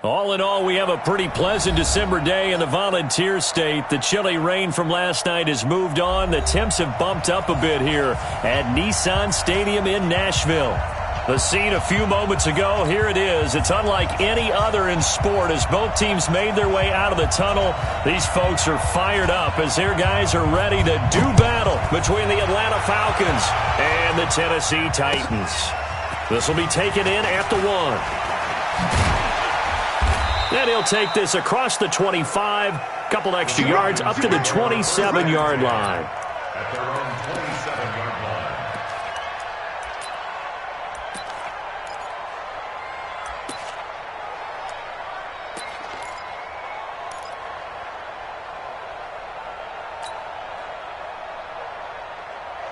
All in all, we have a pretty pleasant December day in the Volunteer State. The chilly rain from last night has moved on. The temps have bumped up a bit here at Nissan Stadium in Nashville. The scene a few moments ago, here it is. It's unlike any other in sport as both teams made their way out of the tunnel. These folks are fired up as their guys are ready to do battle between the Atlanta Falcons and the Tennessee Titans. This will be taken in at the 1. Then he'll take this across the 25, couple extra yards up to the 27-yard line. At their own 27-yard line.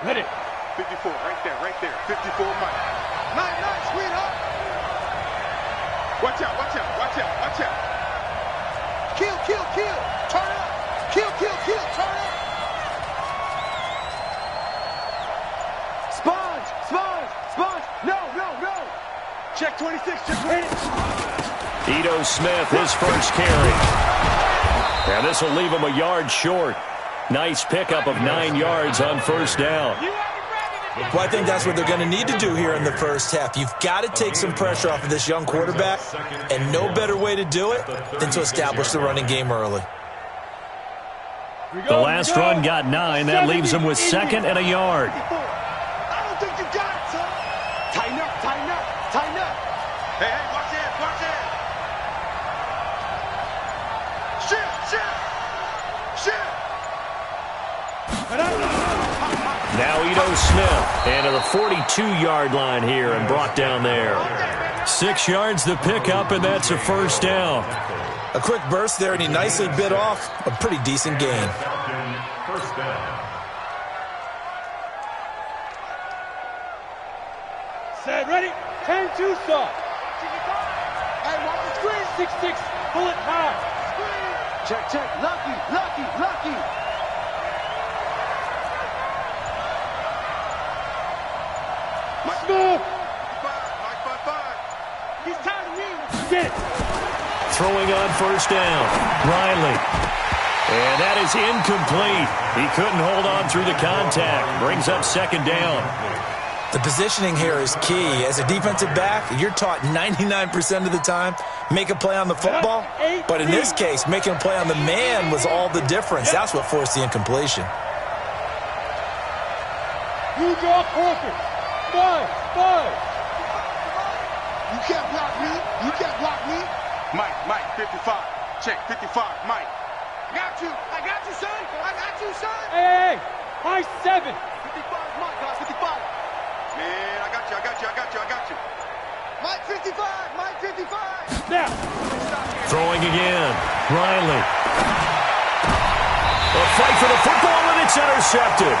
Hit it. 54, right there. 54, Mike. Nice, sweetheart. Watch out. Kill. Turn up. Kill. Turn up. Sponge. No. Check 26. Just hit it. Ito Smith, his first carry. And this will leave him a yard short. Nice pickup of 9 yards on first down. Well, I think that's what they're going to need to do here in the first half. You've got to take some pressure off of this young quarterback, and no better way to do it than to establish the running game early. The last run got 9. That leaves him with second and a yard. I don't think you got it, son. Tighten up. Hey, watch it. Shit. Now Ito Smith, and to the 42-yard line here and brought down there. 6 yards the pickup, and that's a first down. A quick burst there, and he nicely bit off a pretty decent gain. First down. Set, ready, 10-2 stop. Hey, watch the screen. 6-6, pull it high. Check. Lucky. Move. 5. He's tired of me. Get it. Throwing on first down. Riley. And that is incomplete. He couldn't hold on through the contact. Brings up second down. The positioning here is key. As a defensive back, you're taught 99% of the time, make a play on the football. But in this case, making a play on the man was all the difference. That's what forced the incompletion. You draw perfect. 5. You can't block me. Mike, 55. Check, 55, Mike. I got you, son. Hey. High 7. 55 Mike, guys, 55. Man, I got you. Mike 55. Now. Throwing again. Riley. A fight for the football, and it's intercepted.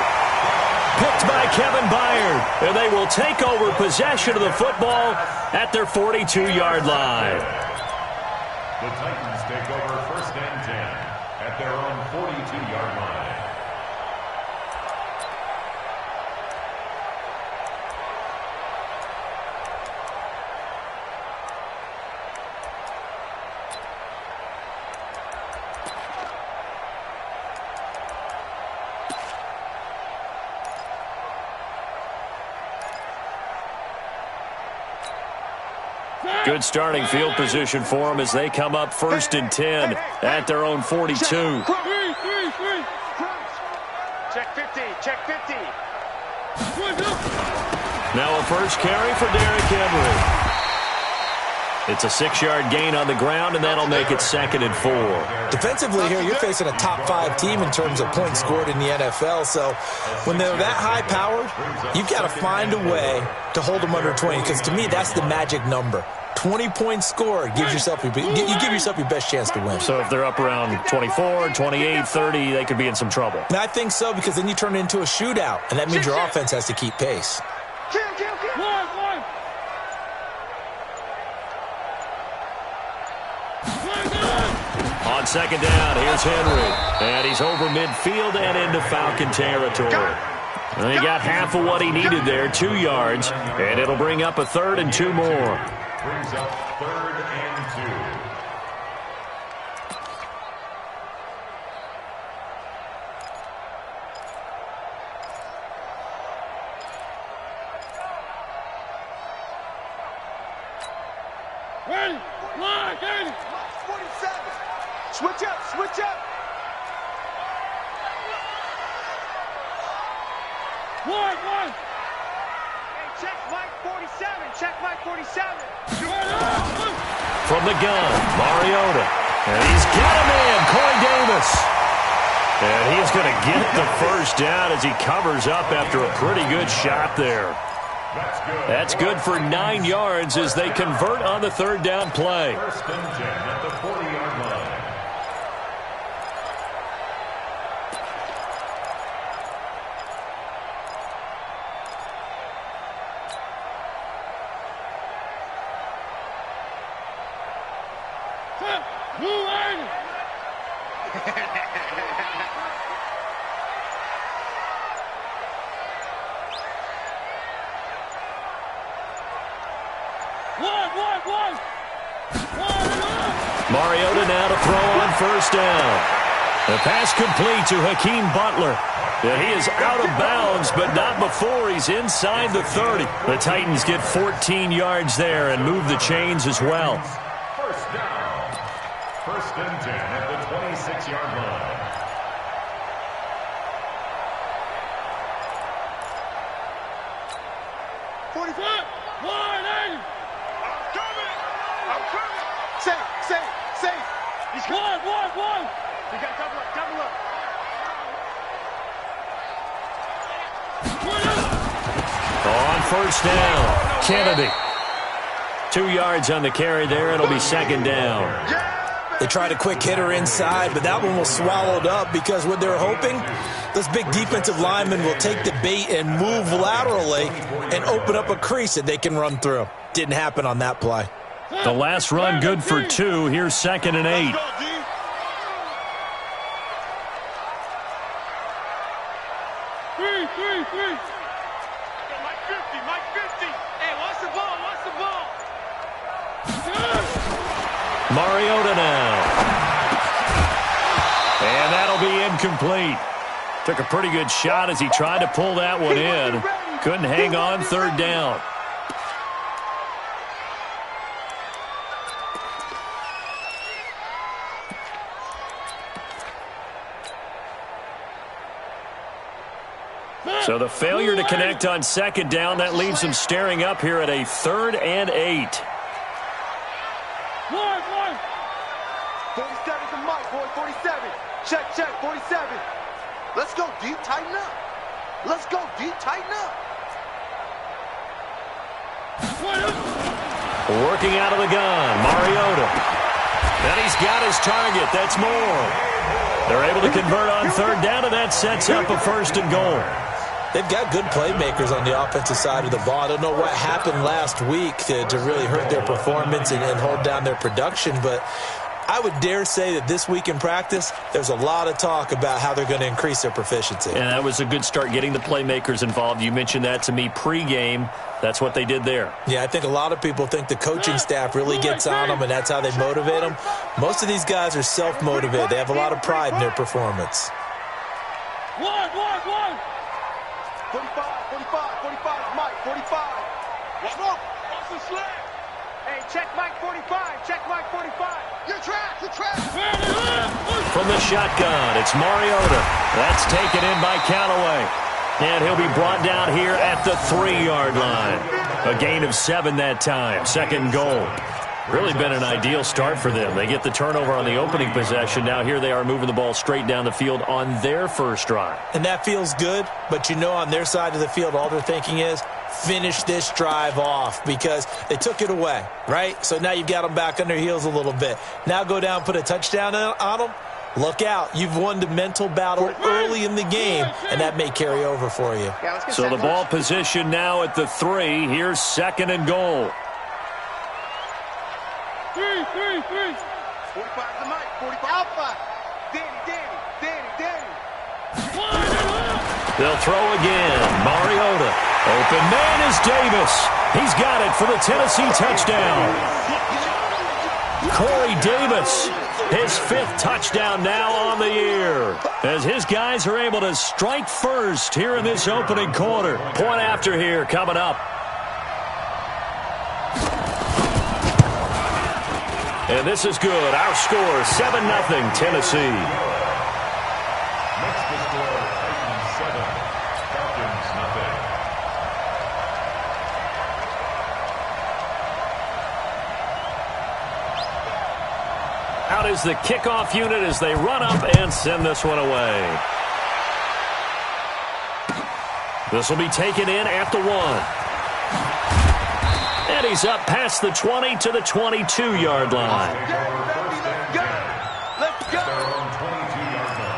Picked by Kevin Byard, and they will take over possession of the football at their 42-yard line. The Titans take over first and 10 at their own 42-yard line. Good starting field position for them as they come up first and 10 at their own 42. Three. Check 50. Now a first carry for Derrick Henry. It's a 6-yard gain on the ground, and that'll make it second and 4. Defensively here, you're facing a top 5 team in terms of points scored in the NFL. So when they're that high-powered, you've got to find a way to hold them under 20, because to me, that's the magic number. 20 points scored gives yourself you give yourself your best chance to win. So if they're up around 24, 28, 30, they could be in some trouble. And I think so, because then you turn it into a shootout, and that means your offense has to keep pace. Kill. On second down, here's Henry. And he's over midfield and into Falcon territory. And he got half of what he needed there, 2 yards. And it'll bring up a 3rd and 2 more. Brings up 3rd and 2. Ready. Line, 30. 47. Switch up, switch up. One. Hey, check Mike 47. Check Mike 47. From the gun, Mariota. And he's got him in, Corey Davis. And he's going to get the first down as he covers up after a pretty good shot there. That's good for 9 yards as they convert on the third down play. First and 10 at the 40-yard line. Mariota now to throw on first down. The pass complete to Hakeem Butler. And he is out of bounds, but not before he's inside the 30. The Titans get 14 yards there and move the chains as well. First down. First and 10 at the 26-yard line. Safe. One. You got double up. On first down, Kennedy. 2 yards on the carry there. It'll be second down. They tried a quick hitter inside, but that one was swallowed up because what they're hoping, those big defensive linemen will take the bait and move laterally and open up a crease that they can run through. Didn't happen on that play. The last run good for 2. Here's second and 8. Three. Mike 50. Hey, watch the ball. Mariota now. And that'll be incomplete. Took a pretty good shot as he tried to pull that one in. Couldn't hang on third down. So the failure to connect on second down, that leaves them staring up here at a 3rd and 8. 47's a Mike, boy. 47. Check. 47. Let's go deep. Tighten up. Working out of the gun, Mariota. And he's got his target. That's more. They're able to convert on third down, and that sets up a 1st and goal. They've got good playmakers on the offensive side of the ball. I don't know what happened last week to really hurt their performance and hold down their production, but I would dare say that this week in practice, there's a lot of talk about how they're going to increase their proficiency. And that was a good start, getting the playmakers involved. You mentioned that to me pregame. That's what they did there. Yeah, I think a lot of people think the coaching staff really gets on them, and that's how they motivate them. Most of these guys are self-motivated. They have a lot of pride in their performance. 45, Mike, 45. Smoke, off the sled. Hey, check Mike 45, You're trapped. From the shotgun, it's Mariota. That's taken in by Canale. And he'll be brought down here at the 3-yard line. A gain of 7 that time, 2nd and goal. Really been an ideal start for them. They get the turnover on the opening possession. Now here they are moving the ball straight down the field on their first drive. And that feels good, but you know on their side of the field, all they're thinking is finish this drive off because they took it away, right? So now you've got them back on their heels a little bit. Now go down, put a touchdown on them. Look out. You've won the mental battle early in the game, and that may carry over for you. So the ball position now at the 3. Here's 2nd and goal. 3. 45 to Mike, 45 Alpha. Danny. They'll throw again. Mariota. Open man is Davis. He's got it for the Tennessee touchdown. Corey Davis, his 5th touchdown now on the year, as his guys are able to strike first here in this opening quarter. Point after here coming up. And this is good. Our score, 7-0 Tennessee. Next to score, Titans 7, Falcons 0. Out is the kickoff unit as they run up and send this one away. This will be taken in at the 1. And he's up past the 20 to the 22-yard line. Let's go. Their own 22-yard line.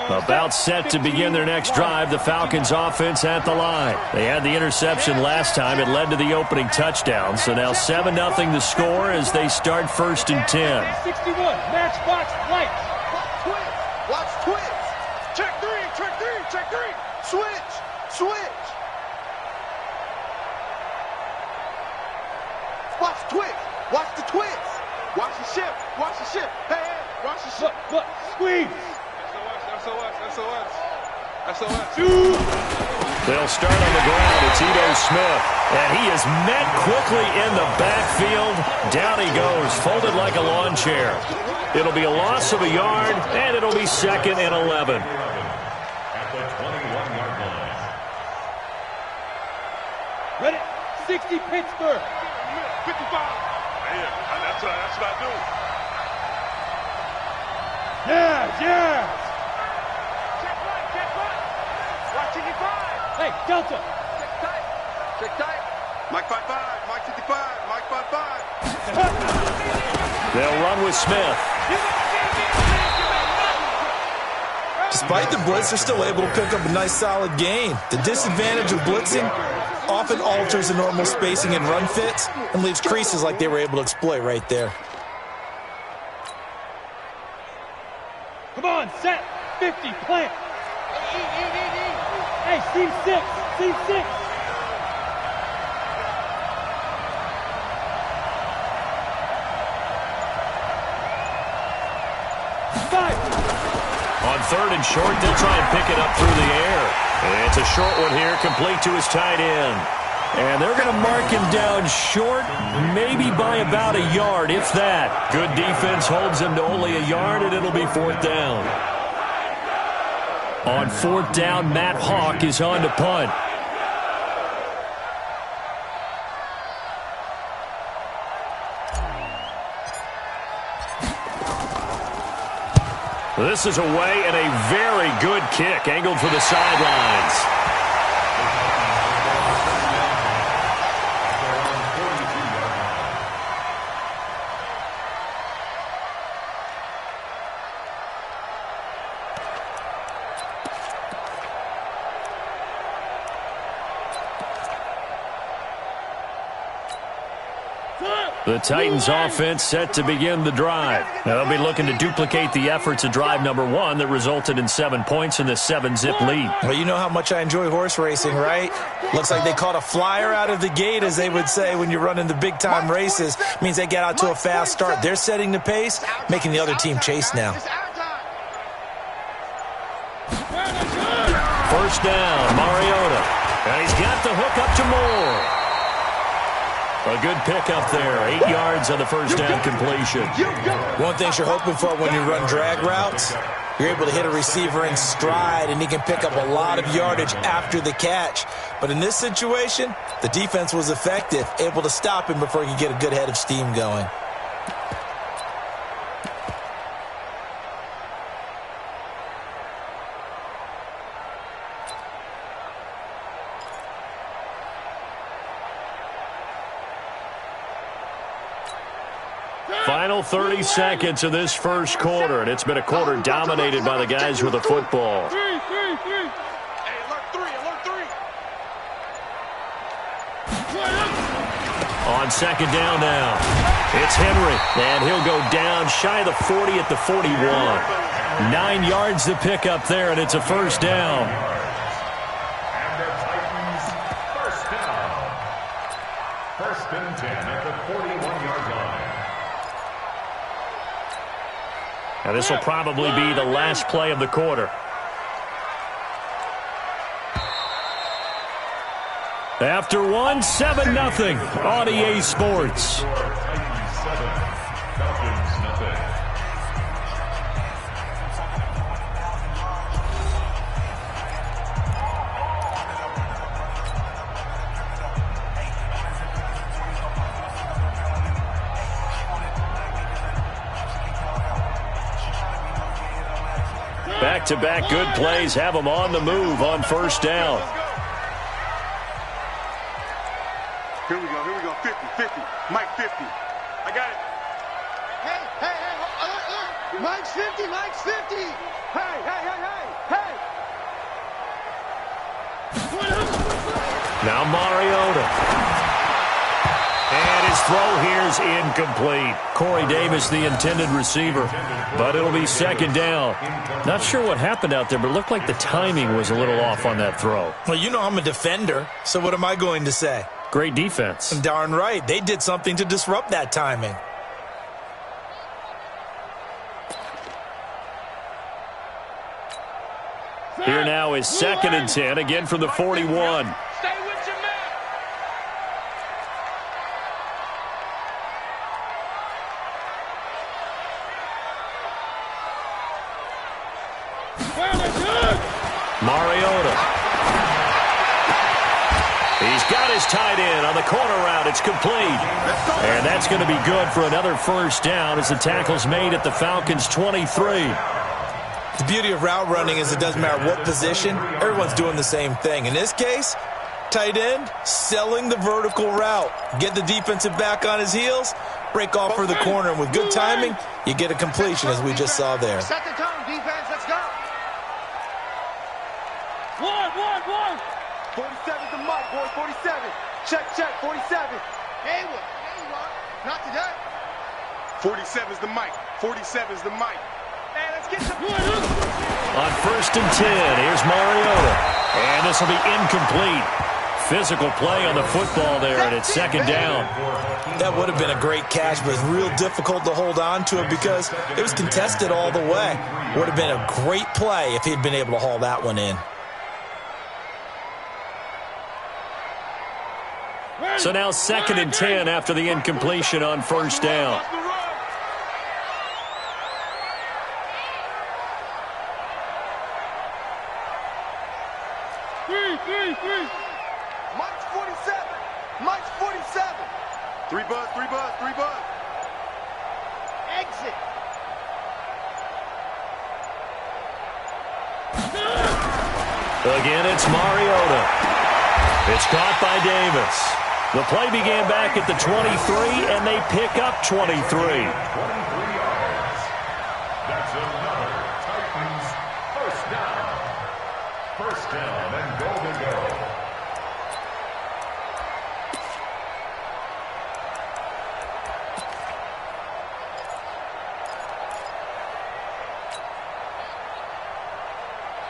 About set to begin their next drive, the Falcons offense at the line. They had the interception last time. It led to the opening touchdown. So now 7-0 the score as they start 1st and 10. 61, matchbox lights. Watch twins. Check three. Switch. Watch twins. Watch the twins. Watch the shift. Hey, watch the shift. Look, squeeze. SOS. They'll start on the ground. It's Ito Smith. And he is met quickly in the backfield. Down he goes, folded like a lawn chair. It'll be a loss of a yard, and it'll be 2nd and 11. At the 21-yard line. Ready? 60 Pittsburgh. 55. Yeah, that's what I do. Yeah. Watch 55. Hey, Delta. Check tight. Mike 55. Mike 55. Mike 55. They'll run with Smith. Despite the blitz, they're still able to pick up a nice solid gain. The disadvantage of blitzing often alters the normal spacing and run fits and leaves creases like they were able to exploit right there. Come on, set. 50, plant. Hey, C6. 5. On 3rd and short, they'll try and pick it up through the air. And it's a short one here, complete to his tight end. And they're going to mark him down short, maybe by about a yard, if that. Good defense holds him to only a yard, and it'll be 4th down. On 4th down, Matt Hawk is on to punt. This is away, and a very good kick, angled for the sidelines. The Titans offense set to begin the drive. Now they'll be looking to duplicate the efforts of drive number 1 that resulted in 7 points in the 7-zip lead. Well, you know how much I enjoy horse racing, right? Looks like they caught a flyer out of the gate, as they would say when you're running the big-time races. Means they get out to a fast start. They're setting the pace, making the other team chase now. 1st down, Mariota. And he's got the hook up to Moore. A good pickup there. 8 yards on the 1st down completion. One thing you're hoping for when you run drag routes, you're able to hit a receiver in stride, and he can pick up a lot of yardage after the catch. But in this situation, the defense was effective, able to stop him before he could get a good head of steam going. Final 30 seconds of this first quarter, and it's been a quarter dominated by the guys with the football. 3. Hey, alert 3. On 2nd down now, it's Henry, and he'll go down shy of the 40 at the 41. 9 yards to pick up there, and it's a 1st down. And the Titans 1st down. First and 10 at the 41-yard line. Now this will probably be the last play of the quarter. After one, 7-0 on EA Sports. Titans 7, Falcons nothing. Back-to-back good plays have them on the move on first down. Here we go, 50. Mike 50. I got it. Hey. Mike's 50. Hey. Now Mariota. And his throw here's incomplete. Corey Davis, the intended receiver. But it'll be second down. Not sure what happened out there, but it looked like the timing was a little off on that throw. Well, you know I'm a defender, so what am I going to say? Great defense. Darn right. They did something to disrupt that timing. Here now is second and 10, again from the 41. Stay with your man. Mariota. He's got his tight end on the corner route. It's complete. And that's going to be good for another first down as the tackle's made at the Falcons' 23. The beauty of route running is it doesn't matter what position, everyone's doing the same thing. In this case, tight end, selling the vertical route. Get the defensive back on his heels, break off for the corner, and with good timing, you get a completion as we just saw there. Set the tone, defense. Let's go. One. 47's the mic, boys. 47. Check. 47. Hey, what? Not today. 47's the mic. 47's the mic. Hey, let's get some. On first and 10, here's Mariota. And this will be incomplete. Physical play on the football there, and it's second down. That would have been a great catch, but it's real difficult to hold on to it because it was contested all the way. Would have been a great play if he'd been able to haul that one in. So now second and 10 after the incompletion on first down. Three. Mike's 47. Three buzz. Exit. Again, it's Mariota. It's caught by Davis. The play began back at the 23, and they pick up 23. 23 yards. That's another Titans first down. First down and goal to go.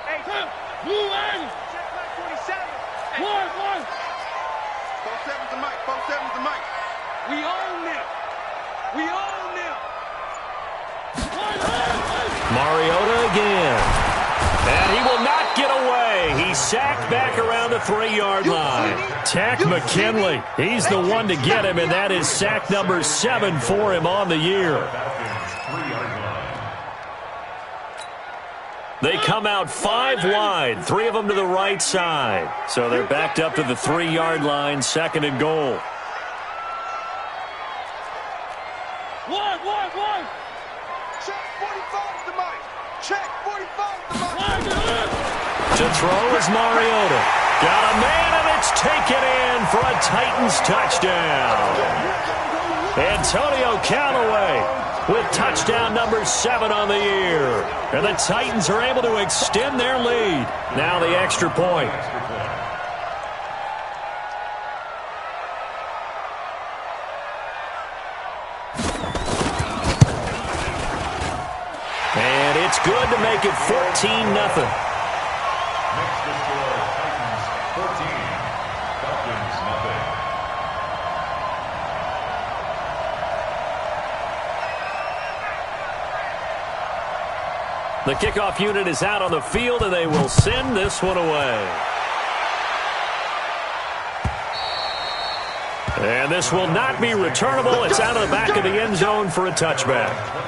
Hey, Blue line. check like 47. One. 47's the mic. 47's the mic. We own them. Mariota again. And he will not get away. He's sacked back around the 3-yard line. Tack McKinley. He's the one to get him, and that is sack number 7 for him on the year. Falcons 3-yard line. They come out 5 wide, 3 of them to the right side. So they're backed up to the 3-yard line, second and goal. One. Check 45's the mic. Check 45's the mic. To throw is Mariota. Got a man, and it's taken in for a Titans touchdown. Antonio Callaway with touchdown number 7 on the year. And the Titans are able to extend their lead. Now the extra point. And it's good to make it 14-0. Makes the score Titans 14, Falcons nothing. The kickoff unit is out on the field, and they will send this one away. And this will not be returnable. It's out of the back of the end zone for a touchback.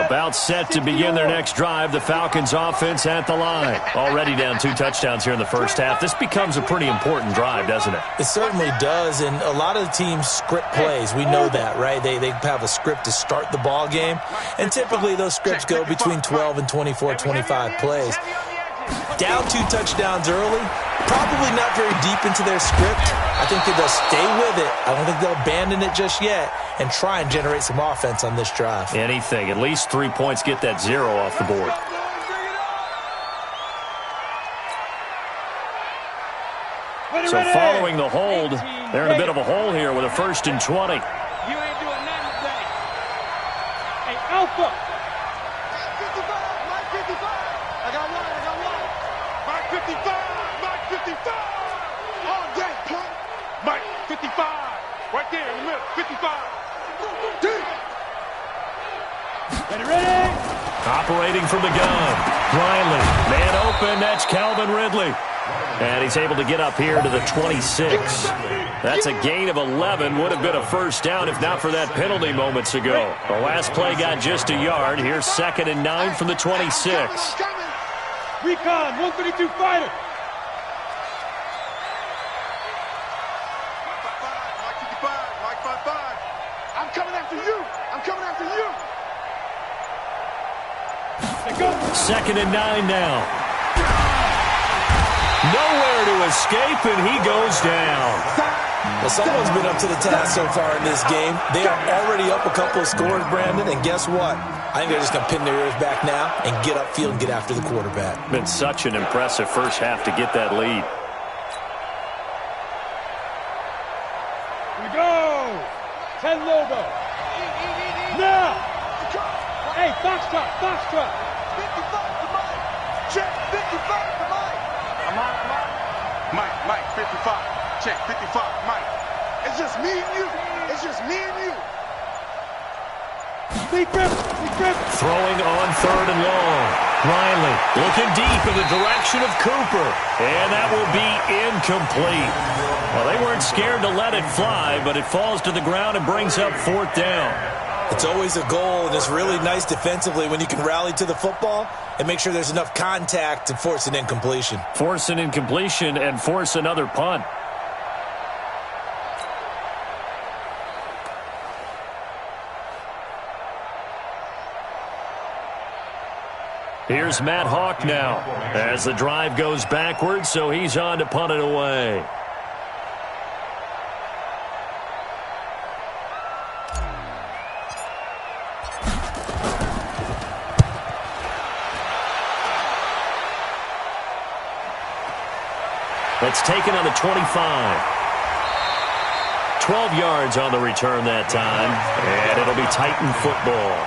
About set to begin their next drive. The Falcons offense at the line. Already down 2 touchdowns here in the first half. This becomes a pretty important drive, doesn't it? It certainly does, and a lot of the teams script plays. We know that, right? They have a script to start the ball game, and typically those scripts go between 12 and 24, 25 plays. Down 2 touchdowns early, probably not very deep into their script. I think that they'll stay with it. I don't think they'll abandon it just yet and try and generate some offense on this drive. Anything. At least 3 points, get that 0 off the board. So following the hold, they're in a bit of a hole here with a 1st and 20. You ain't doing nothing today. Hey, Alpha. Mike 55. I got one. Mike 55. Mike 55. All day, punk. Mike 55. Right there in the middle. 55. Ready? Operating from the gun. Riley. Man open. That's Calvin Ridley. And he's able to get up here to the 26. That's a gain of 11. Would have been a first down if not for that penalty moments ago. The last play got just a yard. Here's 2nd and 9 from the 26. Recon, 132 fighter. Mike 55. Mike 55. I'm coming after you. I'm coming after you. Let's go. 2nd and 9 now. Nowhere to escape, and he goes down. Well, someone's been up to the task so far in this game. They are already up a couple of scores, Brandon, and guess what? I think they're just going to pin their ears back now and get upfield and get after the quarterback. Been such an impressive first half to get that lead. Here we go. 10 Lobo. Now. Hey, Foxtrot. 55 to Mike. Check 55 to Mike. I'm on. Mike 55. Check 55. Mike. It's just me and you. It's just me and you. Big grip. Throwing on 3rd and long. Riley looking deep in the direction of Cooper. And that will be incomplete. Well, they weren't scared to let it fly, but it falls to the ground and brings up 4th down. It's always a goal, and it's really nice defensively when you can rally to the football and make sure there's enough contact to force an incompletion. Force an incompletion and force another punt. Here's Matt Hawk now as the drive goes backwards, so he's on to punt it away. It's taken on the 25. 12 yards on the return that time, and it'll be Titan football.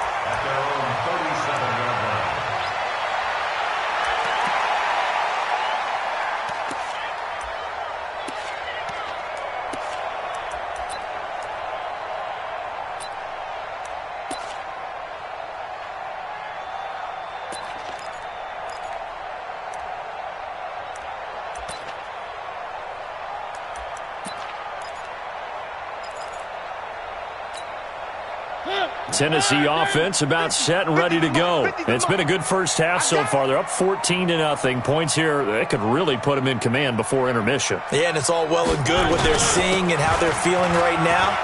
Tennessee offense about set and ready to go. It's been a good first half so far. They're up 14-0. Points here, they could really put them in command before intermission. Yeah, and it's all well and good what they're seeing and how they're feeling right now.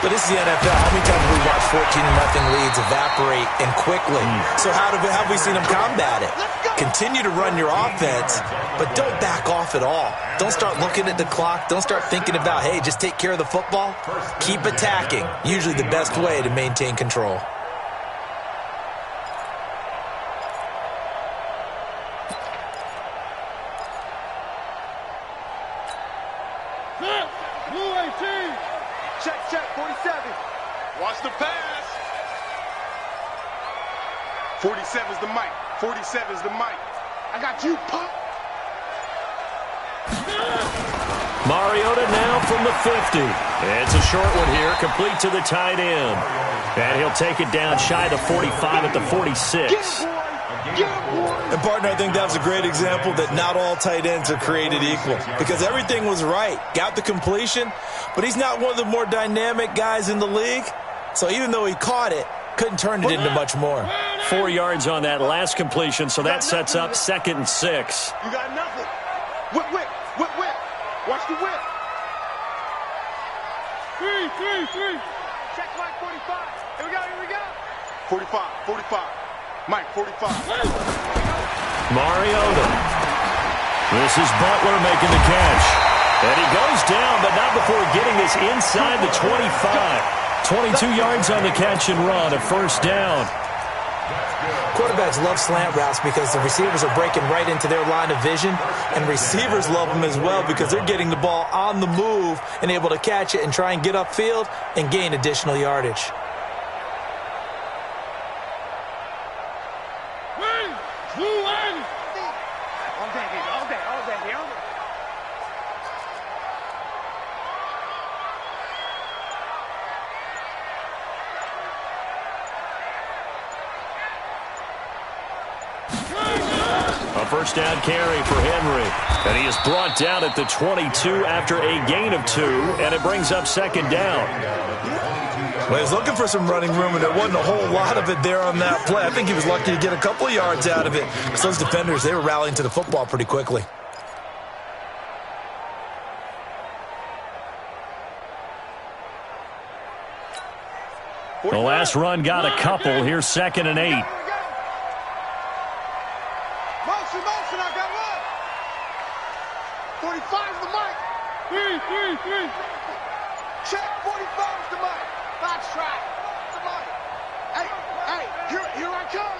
But this is the NFL. How many times have we watched 14-0 leads evaporate and quickly? So how have we seen them combat it? Continue to run your offense, but don't back off at all. Don't start looking at the clock. Don't start thinking about, hey, just take care of the football. Keep attacking. Usually the best way to maintain control. Blue 18. Check, 47. Watch the pass. 47's the mic. 47's the mic. I got you, punk. Mariota now from the 50. It's a short one here, complete to the tight end. And he'll take it down shy of the 45 at the 46. And, partner, I think that was a great example that not all tight ends are created equal because everything was right. Got the completion, but he's not one of the more dynamic guys in the league. So even though he caught it, couldn't turn it into much more. 4 yards on that last completion, so that sets up 2nd and 6. You got nothing. Whip, whip, whip, whip. Watch the whip. Three. Check Mike 45. Here we go. 45. Mike 45. Mariota. This is Butler making the catch. And he goes down, but not before getting this inside the 25. 22 yards on the catch and run, a first down. Quarterbacks love slant routes because the receivers are breaking right into their line of vision, and receivers love them as well because they're getting the ball on the move and able to catch it and try and get upfield and gain additional yardage. A first down carry for Henry. And he is brought down at the 22 after a gain of 2, and it brings up 2nd down. Well, he was looking for some running room, and there wasn't a whole lot of it there on that play. I think he was lucky to get a couple of yards out of it. Because those defenders, they were rallying to the football pretty quickly. The last run got a couple. Here's 2nd and 8. Motion, I got one. 45's the mic. Three. Check, 45's the mic. That's right. The mic. Hey, here I come.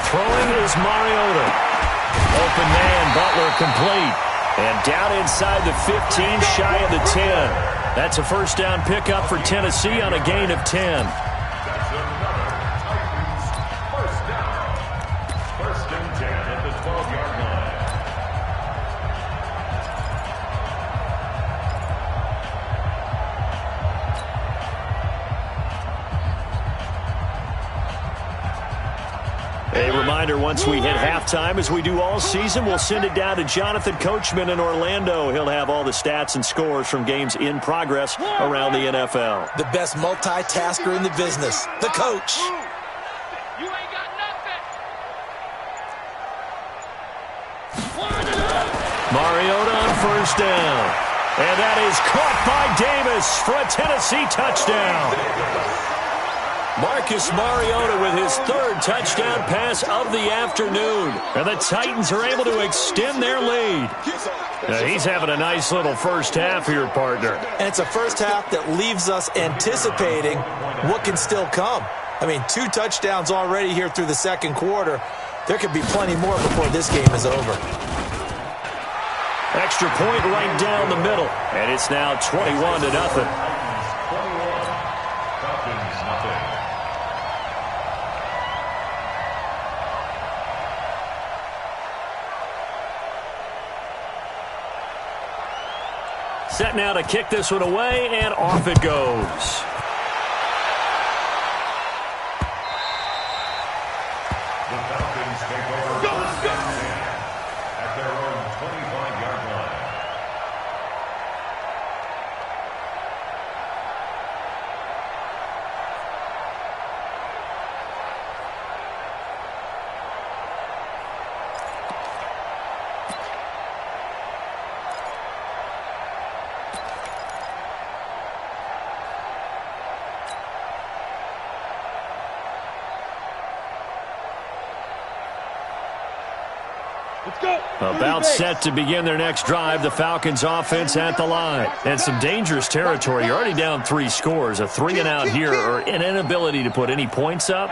Throwing is Mariota. Open man, Butler complete. And down inside the 15, shy of the 10. That's a first down pickup for Tennessee on a gain of 10. That's another Titans first down. 1st and 10 at the 12-yard line. A reminder, once we hit halftime, as we do all season, we'll send it down to Jonathan Coachman in Orlando. He'll have all the stats and scores from games in progress around the NFL. The best multitasker in the business, the coach. You ain't got nothing. Mariota on first down. And that is caught by Davis for a Tennessee touchdown. Marcus Mariota with his 3rd touchdown pass of the afternoon. And the Titans are able to extend their lead. Now, he's having a nice little first half here, partner. And it's a first half that leaves us anticipating what can still come. I mean, 2 touchdowns already here through the 2nd quarter. There could be plenty more before this game is over. Extra point right down the middle. And it's now 21-0. Set now to kick this one away, and off it goes. The Falcons take over at their own 25-yard line. About set to begin their next drive, the Falcons offense at the line. And some dangerous territory. You're already down 3 scores. A 3-and-out here or an inability to put any points up.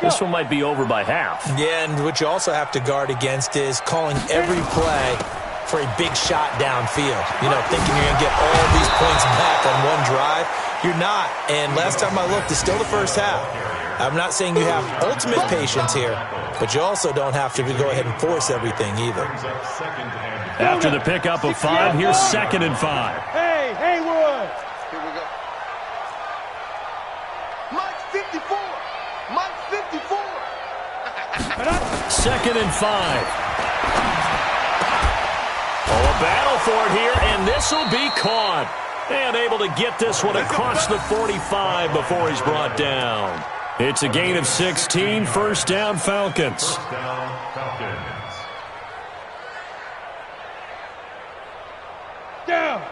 This one might be over by half. Yeah, and what you also have to guard against is calling every play for a big shot downfield. You know, thinking you're going to get all these points back on one drive. You're not. And last time I looked, it's still the first half. I'm not saying you have ultimate patience here, but you also don't have to go ahead and force everything either. After the pickup of 5, here's 2nd and 5. Hey, Haywood. Here we go. Mike's 54. Mike's 54. 2nd and 5. Oh, a battle for it here, and this will be caught. And able to get this one across the 45 before he's brought down. It's a gain of 16, first down Falcons. First down, Falcons. Down.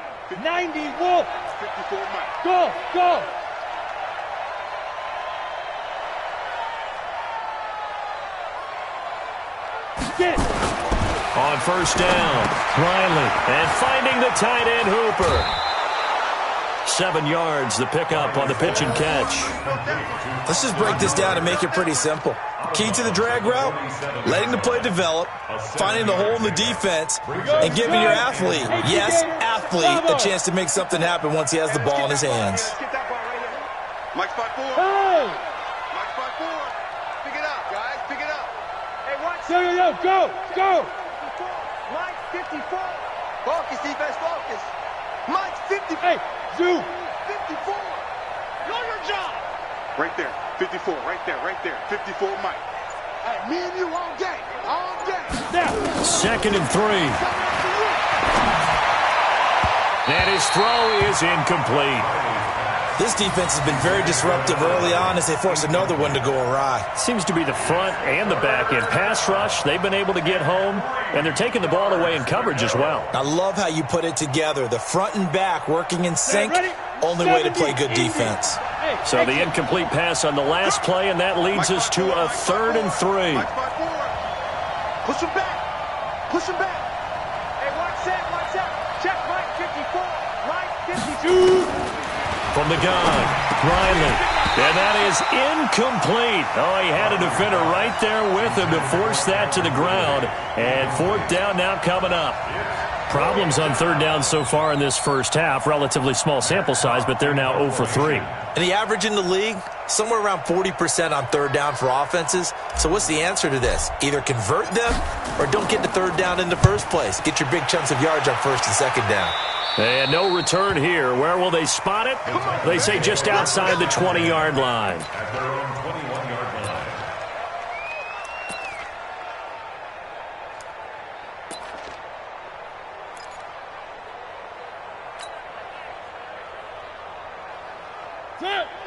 90, Wolf. 54 Mike. Go, go. Get. On first down, Riley, and finding the tight end Hooper. 7 yards, the pickup on the pitch and catch. Let's just break this down and make it pretty simple. Key to the drag route, letting the play develop, finding the hole in the defense, and giving your athlete, yes, athlete, a chance to make something happen once he has the ball in his hands. Mike's 5-4. Hey. Mike's 5-4. Pick it up, guys. Pick it up. Hey, watch. Yo, go, go. Mike's 54. Focus, defense, focus. Mike's 54. Hey, Zoo. 54. Know your job. Right there. 54. Right there. Right there. 54 Mike. Hey, me and you all day. All day. Now. 2nd and 3. And his throw is incomplete. This defense has been very disruptive early on as they force another one to go awry. Seems to be the front and the back end. Pass rush, they've been able to get home, and they're taking the ball away in coverage as well. I love how you put it together. The front and back working in sync, only way to play good defense. So the incomplete pass on the last play, and that leads us to a 3rd and 3. Mike's 5-4. Push him back. Push him back. Hey, watch that. Watch that. Check Mike 54. Mike 52. From the gun, Riley, and that is incomplete. Oh, he had a defender right there with him to force that to the ground. And 4th down now coming up. Problems on 3rd down so far in this first half. Relatively small sample size, but they're now 0 for 3. And the average in the league, somewhere around 40% on 3rd down for offenses. So what's the answer to this? Either convert them or don't get to 3rd down in the first place. Get your big chunks of yards on 1st and 2nd down. And no return here. Where will they spot it? They say just outside the 20-yard line. At their own 21-yard line.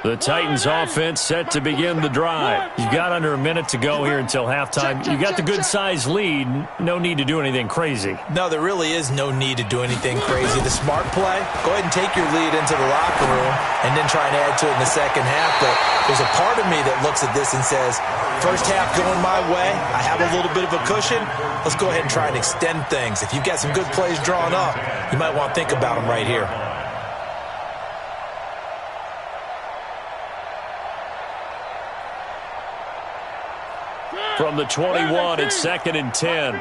The Titans offense set to begin the drive. You've got under a minute to go here until halftime. You got the good-sized lead. No need to do anything crazy. No, there really is no need to do anything crazy. The smart play, go ahead and take your lead into the locker room and then try and add to it in the second half. But there's a part of me that looks at this and says, first half going my way, I have a little bit of a cushion. Let's go ahead and try and extend things. If you've got some good plays drawn up, you might want to think about them right here. From the 21, it's 2nd and 10.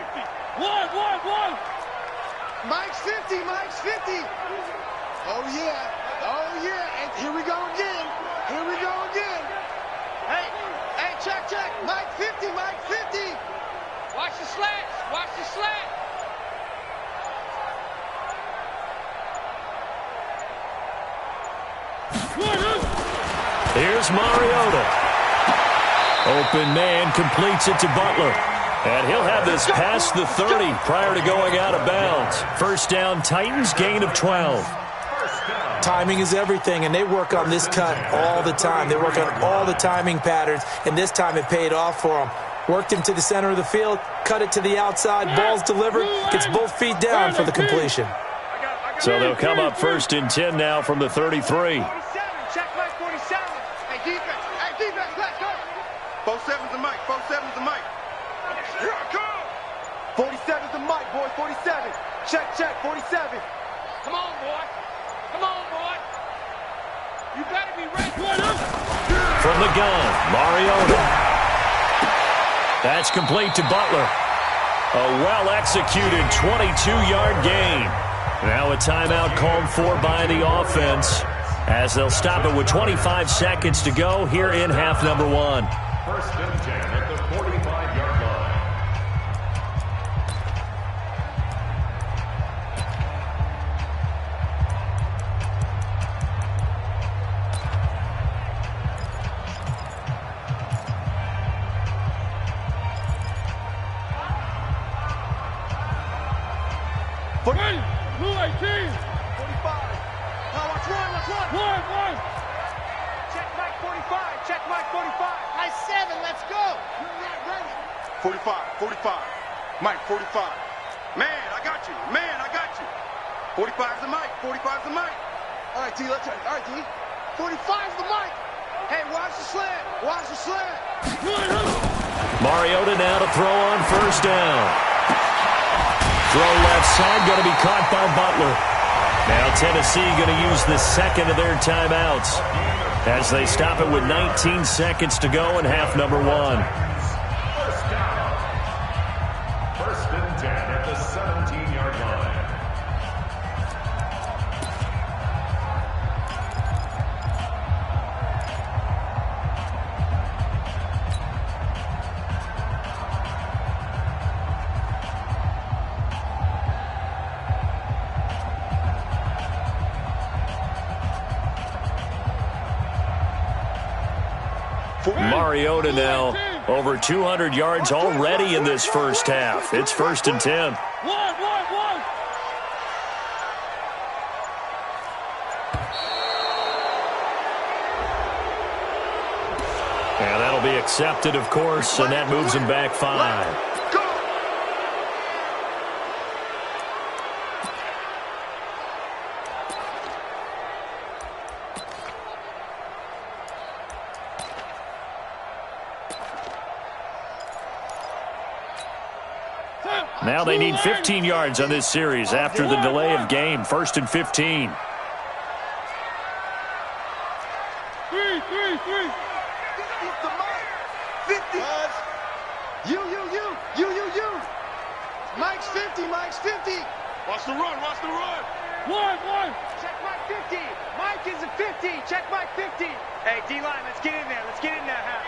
One. Mike's 50. Mike's 50. Oh, yeah. Oh, yeah. And here we go again. Here we go again. Hey, check. Mike 50. Mike 50. Watch the slats. Watch the slat. Here's Mariota. Open man completes it to Butler. And he'll have this past the 30 prior to going out of bounds. First down, Titans, gain of 12. Timing is everything, and they work on this cut all the time. They work on all the timing patterns, and this time it paid off for them. Worked him to the center of the field, cut it to the outside, ball's delivered, gets both feet down for the completion. So they'll come up 1st and 10 now from the 33. 47. Check Mike 47. Hey, defense, let's go. 47's the Mike. 47's the Mike. Here I come. 47's the Mike, boys. 47. Check, 47. Come on, boy. You better be ready. From the gun, Mariota. That's complete to Butler. A well-executed 22-yard gain. Now a timeout called for by the offense as they'll stop it with 25 seconds to go here in half number one. First and 10 at the 45-yard line. Blue 18. 45. Now watch run. One. Check Mike 45. Check Mike 45. High 7. Let's go. You're not ready. 45. Mike 45. Man, I got you. 45's the Mike. All right, D, let's turn. All right, D. 45's the Mike. Hey, watch the slant. Mariota now to throw on first down. Throw left side, going to be caught by Butler. Now Tennessee going to use the second of their timeouts as they stop it with 19 seconds to go in half number one. First down. First and 10 at the 17-yard line. Mariota now over 200 yards already in this first half. It's first and 10. One. And that'll be accepted, of course, and that moves him back 5. Now they need 15 yards on this series after the delay of game. First and 15. 3. 50. You. Mike's 50. Watch the run. One. Check Mike 50. Mike is a 50. Check Mike 50. Hey, D-line, let's get in there. Half.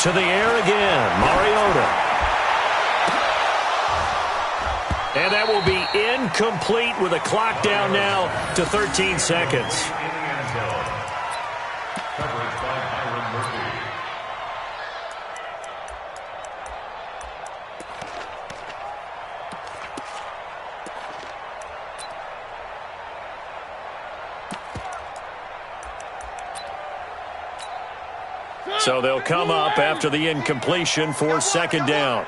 To the air again, Mariota. And that will be incomplete with a clock down now to 13 seconds. In the end zone. Coverage by Byron Murphy. So they'll come up after the incompletion for second down.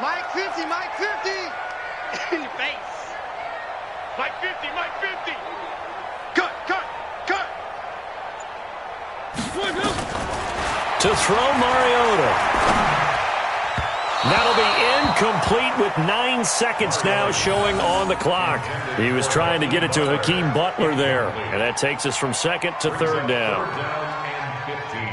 Mike 50. In your face. Mike 50. Cut. To throw Mariota. That'll be incomplete with 9 seconds now showing on the clock. He was trying to get it to Hakeem Butler there. And that takes us from second to third down. Third down and 15.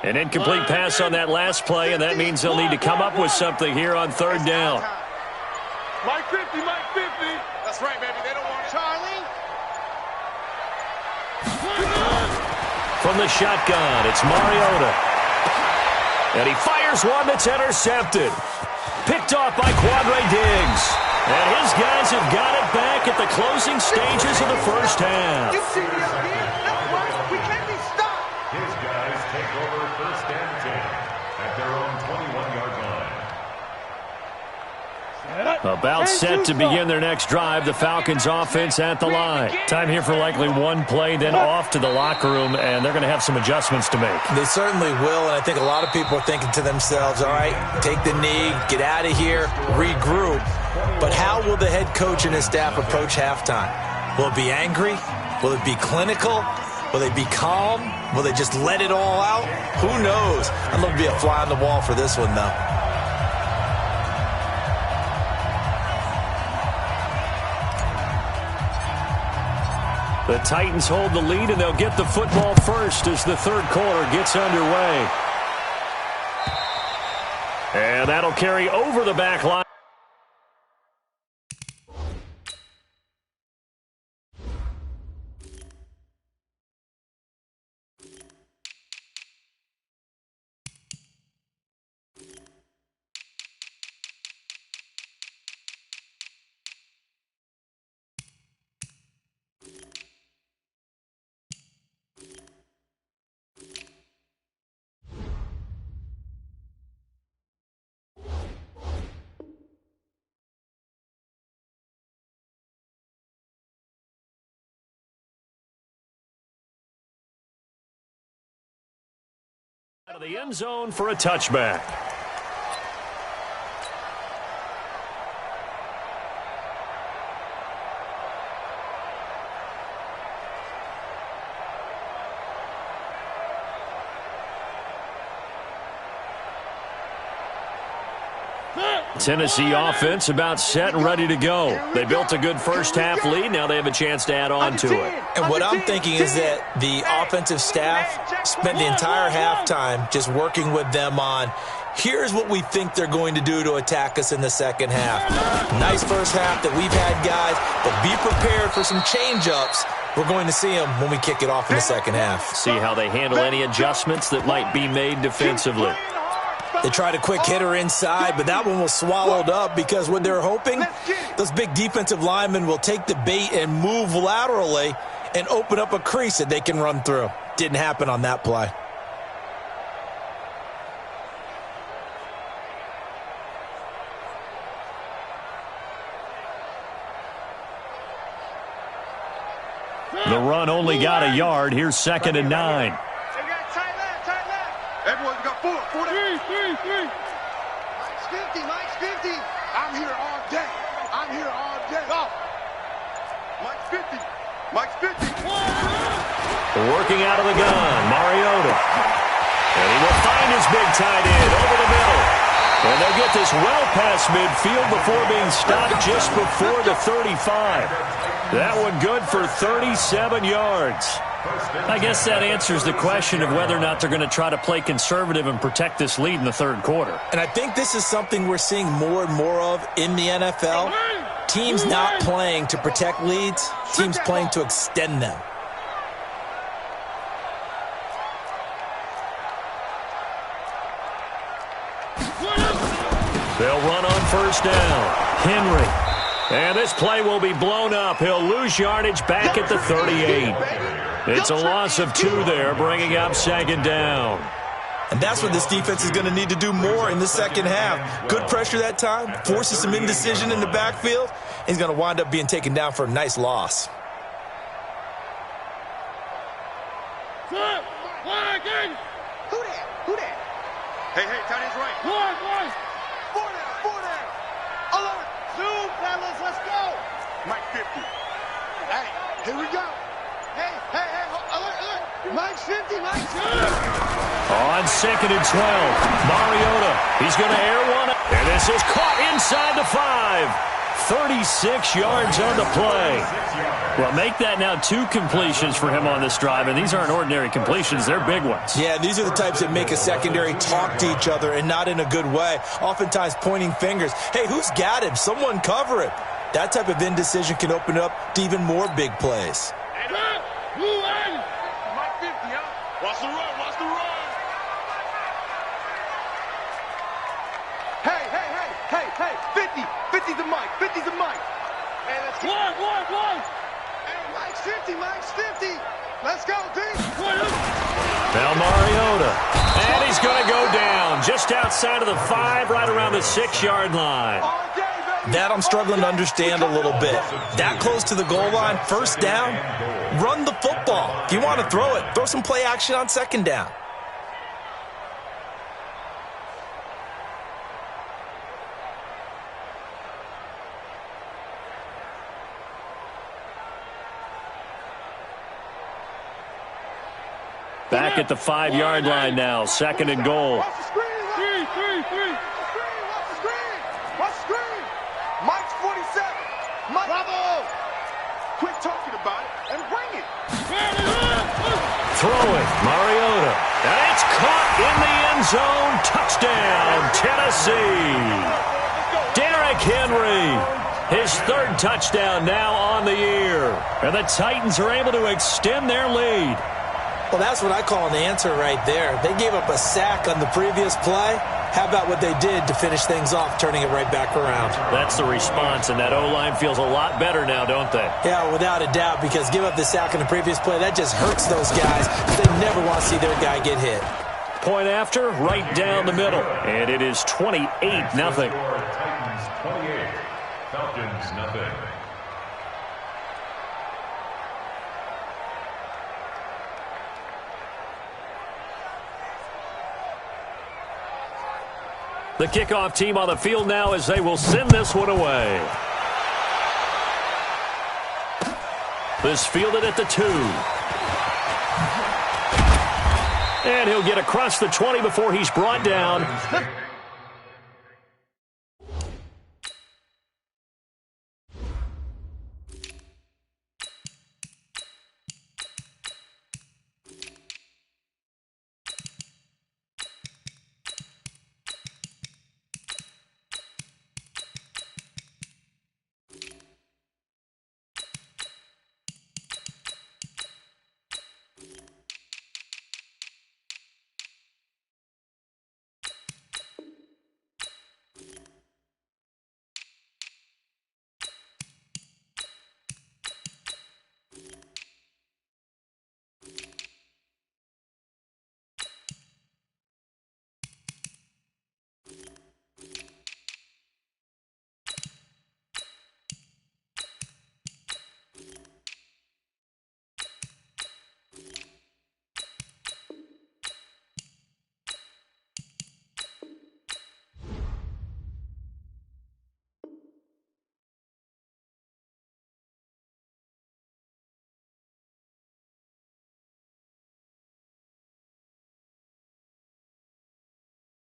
An incomplete pass on that last play, and that means they'll need to come up with something here on third down. Mike 50. That's right, baby. They don't want it. Charlie. From the shotgun, it's Mariota. And he fires one that's intercepted. Picked off by Quadre Diggs. And his guys have got it back at the closing stages of the first half. You see me up here? That's right. We can't be stopped. His guys take over first and 10 at their own 21-yard line. About set to begin their next drive, the Falcons offense at the line. Time here for likely one play, then off to the locker room, and they're going to have some adjustments to make. They certainly will, and I think a lot of people are thinking to themselves, all right, take the knee, get out of here, regroup. But how will the head coach and his staff approach halftime? Will it be angry? Will it be clinical? Will they be calm? Will they just let it all out? Who knows? I'd love to be a fly on the wall for this one, though. The Titans hold the lead, and they'll get the football first as the third quarter gets underway. And that'll carry over the back line. Out of the end zone for a touchback. Tennessee offense about set and ready to go. They built a good first half lead. Now they have a chance to add on to it. And what I'm thinking is that the offensive staff spent the entire halftime just working with them on, here's what we think they're going to do to attack us in the second half. Nice first half that we've had, guys, but be prepared for some change-ups. We're going to see them when we kick it off in the second half. See how they handle any adjustments that might be made defensively. They tried a quick hitter inside, but that one was swallowed up because what they're hoping, those big defensive linemen will take the bait and move laterally and open up a crease that they can run through. Didn't happen on that play. The run only got a yard. Here's 2nd and 9. Everyone's got four. Three. Mike's 50. I'm here all day. Oh. Mike's 50. Working out of the gun, Mariota. And he will find his big tight end over the middle. And they'll get this well past midfield before being stopped just before the 35. That one good for 37 yards. I guess that answers the question of whether or not they're going to try to play conservative and protect this lead in the third quarter. And I think this is something we're seeing more and more of in the NFL. Teams not playing to protect leads, teams playing to extend them. They'll run on first down. Henry. And this play will be blown up. He'll lose yardage back at the 38. It's a loss of 2 there, bringing up 2nd down. And that's what this defense is going to need to do more in the second half. Good pressure that time, forces some indecision in the backfield. He's going to wind up being taken down for a nice loss. Who that? Hey, tight end's right. Four there. Alert. Zoom, fellas, let's go. Mike 50. Hey, here we go. Hey, alert. Mike's 50. On 2nd and 12, Mariota. He's going to air one. And this is caught inside the 5. 36 yards on the play. Well, make that now 2 completions for him on this drive, and these aren't ordinary completions. They're big ones. Yeah, these are the types that make a secondary talk to each other and not in a good way. Oftentimes pointing fingers. Hey, who's got him? Someone cover him. That type of indecision can open up to even more big plays. Mike 50, huh? Watch the run. Hey, 50. 50's the Mike. Hey, let's go. One. Hey, Mike's 50. Let's go, D. Now Mariota. And he's going to go down just outside of the 5, right around the 6-yard line. That I'm struggling to understand a little bit. That close to the goal line, first down, run the football. If you want to throw it, throw some play action on 2nd down. Back at the 5-yard line now, 2nd and goal. Watch the screen. Watch the screen. Mike's 47. Mike. Bravo. Quit talking about it and bring it. Throwing, Mariota. And it's caught in the end zone. Touchdown, Tennessee. Derrick Henry. His 3rd touchdown now on the year. And the Titans are able to extend their lead. Well, that's what I call an answer right there. They gave up a sack on the previous play. How about what they did to finish things off, turning it right back around? That's the response, and that O-line feels a lot better now, don't they? Yeah, without a doubt, because give up the sack on the previous play, that just hurts those guys. They never want to see their guy get hit. Point after, right down the middle. And it is 28-0. Titans 28, Falcons nothing. The kickoff team on the field now as they will send this one away. This fielded at the 2. And he'll get across the 20 before he's brought down.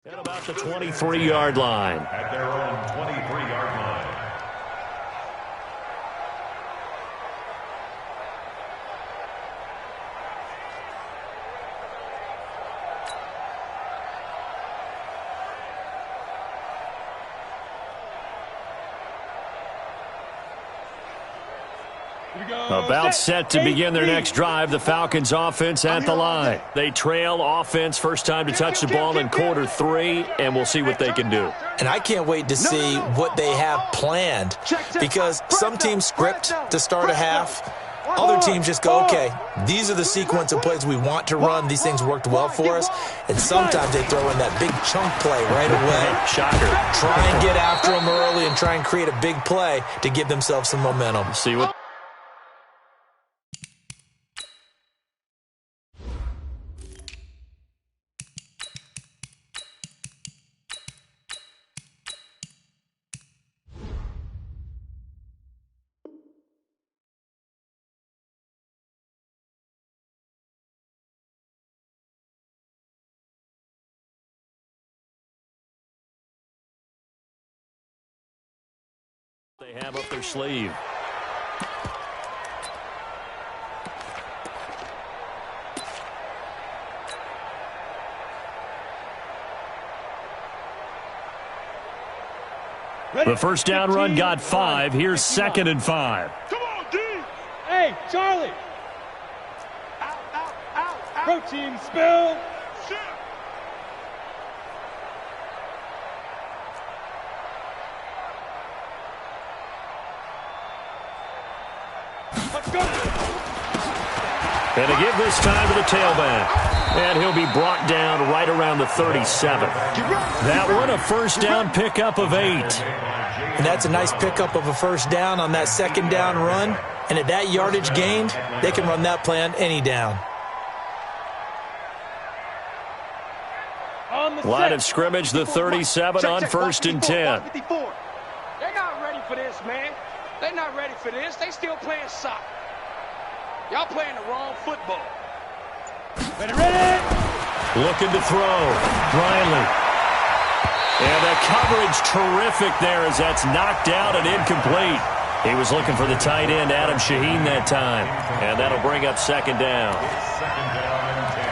At about the 23-yard line. At their own 23-yard line. About set to begin their next drive, the Falcons offense at the line. They trail offense, first time to touch the ball in quarter 3, and we'll see what they can do. And I can't wait to see what they have planned, because some teams script to start a half. Other teams just go, okay, these are the sequence of plays we want to run. These things worked well for us. And sometimes they throw in that big chunk play right away. Shocker. Try and get after them early and try and create a big play to give themselves some momentum. See what... they have up their sleeve. The first down run got 5. Here's 2nd and 5. Come on, D. Hey, Charlie. Out. Protein spill. Shit. Let's go. And to give this time to the tailback. And he'll be brought down right around the 37. That one a first down pickup of 8. And that's a nice pickup of a first down on that second down run. And at that yardage gained, they can run that play on any down. Line of scrimmage, the 37 on 1st and 10. They're not ready for this, man. They're not ready for this. They still playing soccer. Y'all playing the wrong football. Ready. Looking to throw. Riley. And the coverage terrific there as that's knocked out and incomplete. He was looking for the tight end, Adam Shaheen, that time. And that'll bring up second down. Second down and 10.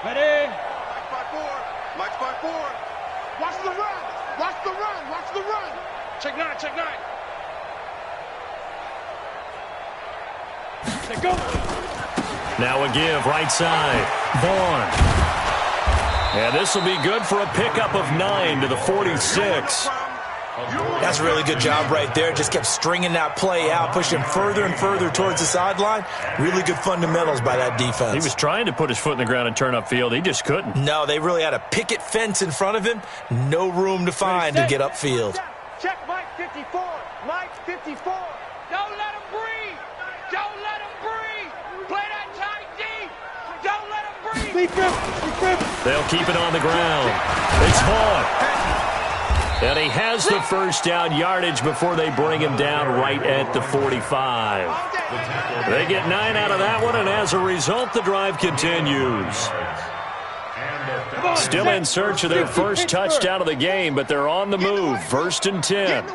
Ready. Mike 5-4. Watch the run. Watch the run. Watch the run. Check nine. Check nine. Let's go. Now a give, right side. Vaughn. And this will be good for a pickup of 9 to the 46. That's a really good job right there. Just kept stringing that play out, pushing him further and further towards the sideline. Really good fundamentals by that defense. He was trying to put his foot in the ground and turn upfield. He just couldn't. No, they really had a picket fence in front of him. No room to find to get upfield. Check Mike 54. Mike 54. Don't let him breathe. Don't let him breathe. Play that tight deep. Don't let him breathe. They'll keep it on the ground. It's Vaughn. And he has the first down yardage before they bring him down right at the 45. They get 9 out of that one, and as a result, the drive continues. Still in search of their first touchdown of the game, but they're on the move. 1st and 10.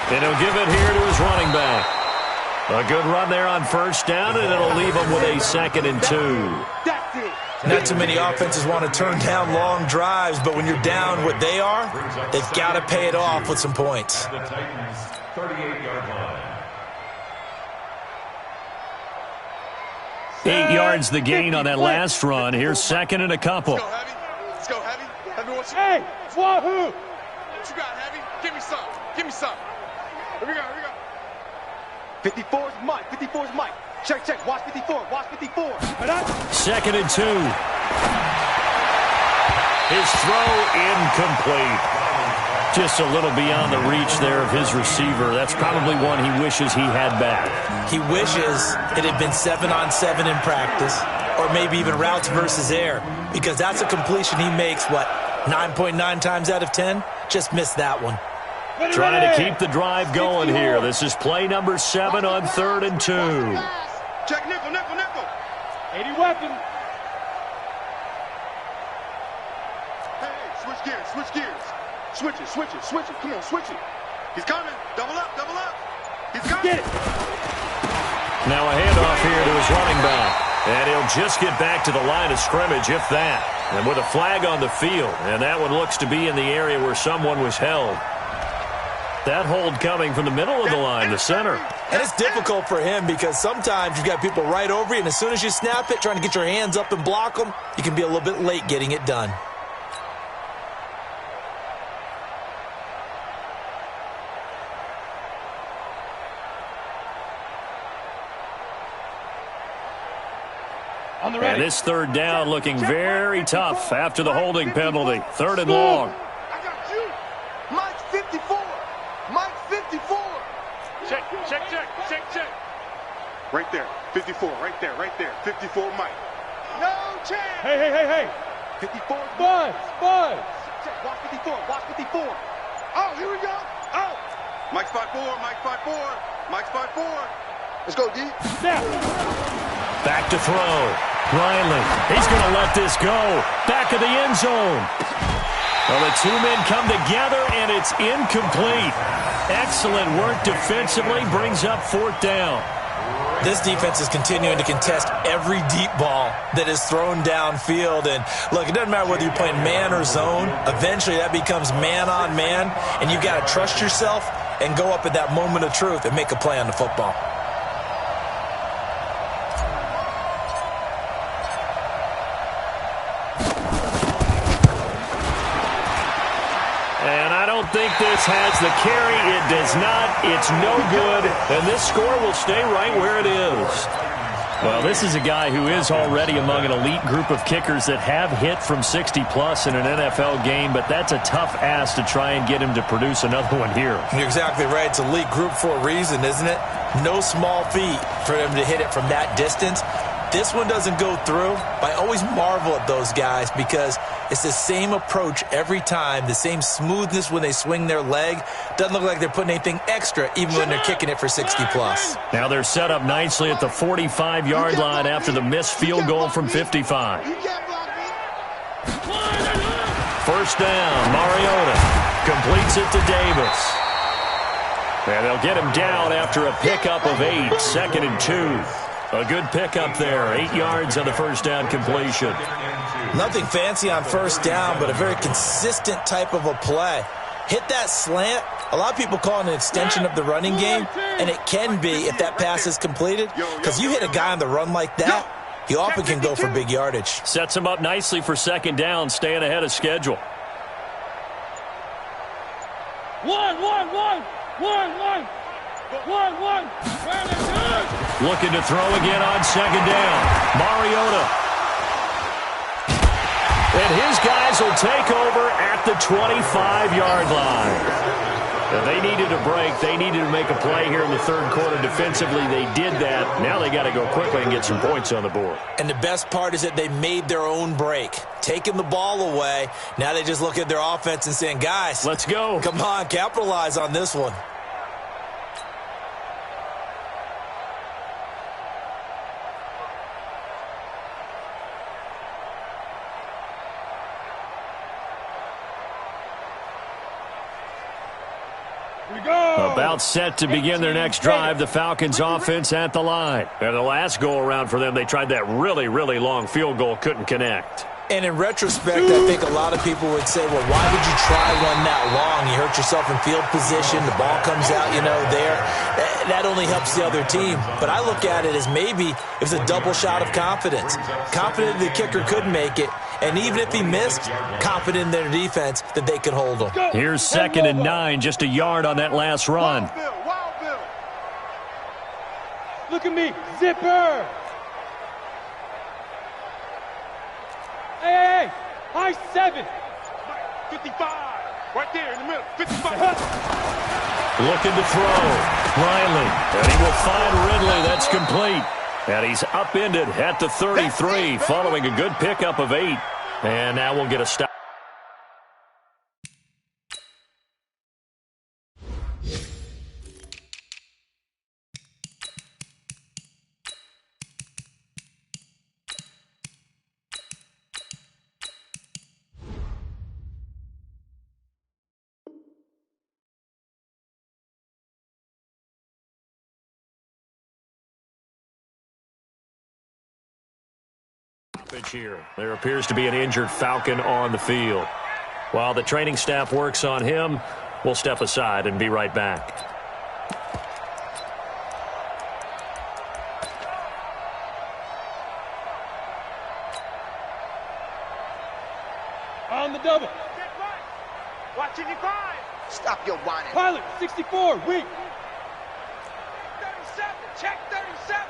And he'll give it here to his running back. A good run there on first down, and it'll leave him with a 2nd and 2. Not too many offenses want to turn down long drives, but when you're down what they are, they've got to pay it off with some points. The Titans, 38-yard line. 8 yards the gain on that last run. Here's 2nd and a couple. Let's go, Heavy. Let's go, Heavy. Heavy, what you Hey, Wahoo. What you got, Heavy? Give me some. Give me some. Here we go. Here we go. 54 is Mike. 54 is Mike. Check, check. Watch 54. Watch 54. 2nd and 2. His throw incomplete. Just a little beyond the reach there of his receiver. That's probably one he wishes he had back. He wishes it had been 7-on-7 in practice, or maybe even routes versus air, because that's a completion he makes, 9.9 times out of 10? Just missed that one. Trying to keep the drive going here. This is play number 7 on 3rd and 2. Check nickel, nickel, nickel. 80 weapon. Hey, switch gears, switch gears. Switch it, switch it, switch it. Come on, switch it. He's coming. Double up, double up. He's coming. Get it. Now a handoff here to his running back. And he'll just get back to the line of scrimmage, if that. And with a flag on the field. And that one looks to be in the area where someone was held. That hold coming from the middle of the line, the center. And it's difficult for him because sometimes you've got people right over you, and as soon as you snap it, trying to get your hands up and block them, you can be a little bit late getting it done. And this 3rd down looking very tough after the holding penalty. 3rd and long. I got you. Mike 54. Mike 54. Check, check, check, check, check. Right there. 54. Right there. Right there. 54 Mike. No chance. Hey. 54. Buzz. Check. Watch 54. Watch 54. Oh, here we go. Oh. Mike's 5-4. Mike 5-4. Mike's 5-4. Let's go, D. Snap. Back to throw. Riley. He's going to let this go. Back of the end zone. Well, the 2 men come together, and it's incomplete. Excellent work defensively. Brings up 4th down. This defense is continuing to contest every deep ball that is thrown downfield. And, look, it doesn't matter whether you're playing man or zone. Eventually, that becomes man-on-man, and you've got to trust yourself and go up at that moment of truth and make a play on the football. I don't think this has the carry. It does not. It's no good. And this score will stay right where it is. Well, this is a guy who is already among an elite group of kickers that have hit from 60-plus in an NFL game, but that's a tough ask to try and get him to produce another one here. You're exactly right. It's elite group for a reason, isn't it? No small feat for him to hit it from that distance. This one doesn't go through. I always marvel at those guys because it's the same approach every time, the same smoothness when they swing their leg. Doesn't look like they're putting anything extra even when they're kicking it for 60-plus. Now they're set up nicely at the 45-yard line after the missed field goal from 55. First down, Mariota completes it to Davis. And they'll get him down after a pickup of 8, 2nd and 2. A good pickup there, 8 yards on the first down completion. Nothing fancy on first down, but a very consistent type of a play. Hit that slant. A lot of people call it an extension of the running game, and it can be if that pass is completed, because you hit a guy on the run like that, he often can go for big yardage. Sets him up nicely for second down, staying ahead of schedule. One. Looking to throw again on second down. Mariota. And his guys will take over at the 25-yard line. And they needed a break. They needed to make a play here in the third quarter defensively. They did that. Now they got to go quickly and get some points on the board. And the best part is that they made their own break. Taking the ball away. Now they just look at their offense and saying, guys, let's go. Come on, capitalize on this one. About set to begin their next drive, the Falcons offense at the line. And the last go-around for them, they tried that really, really long field goal, couldn't connect. And in retrospect, I think a lot of people would say, well, why would you try one that long? You hurt yourself in field position. The ball comes out, there. That only helps the other team. But I look at it as maybe it was a double shot of confidence. Confident the kicker could make it. And even if he missed, confident in their defense that they could hold him. Here's 2nd and 9, just a yard on that last run. Wild Bill. Look at me, zipper. Hey, high 7. 55. Right there in the middle. 55. Looking to throw. Riley. And he will find Ridley. That's complete. And he's upended at the 33 following a good pickup of 8. And now we'll get a stop. Here. There appears to be an injured Falcon on the field. While the training staff works on him, we'll step aside and be right back. On the double. Watch 55. Stop your whining. Pilot, 64, weak. 37, check 37.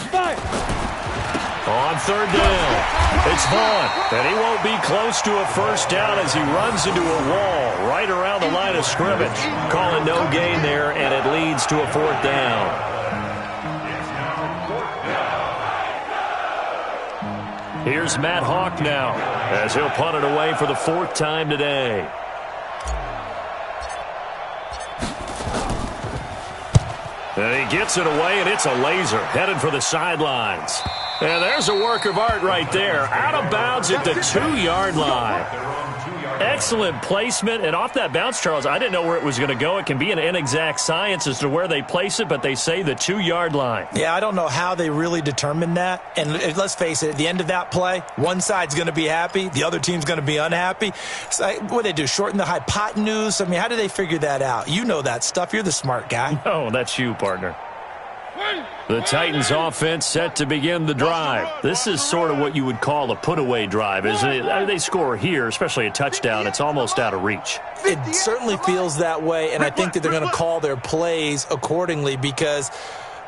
Fire. On third down, it's Vaughn, and he won't be close to a first down as he runs into a wall right around the line of scrimmage. Calling no gain there, and it leads to a fourth down. Here's Matt Hawk now, as he'll punt it away for the 4th time today. And he gets it away, and it's a laser headed for the sidelines. And there's a work of art right there. Out of bounds at the 2-yard line. Excellent placement. And off that bounce, Charles, I didn't know where it was going to go. It can be an inexact science as to where they place it, but they say the 2-yard line. Yeah, I don't know how they really determined that. And let's face it, at the end of that play, one side's going to be happy, the other team's going to be unhappy. So, what do they do, shorten the hypotenuse? I mean, how do they figure that out? You know that stuff. You're the smart guy. Oh, that's you, partner. The Titans offense set to begin the drive. This is sort of what you would call a put-away drive, isn't it? They score here, especially a touchdown. It's almost out of reach. It certainly feels that way, and I think that they're going to call their plays accordingly, because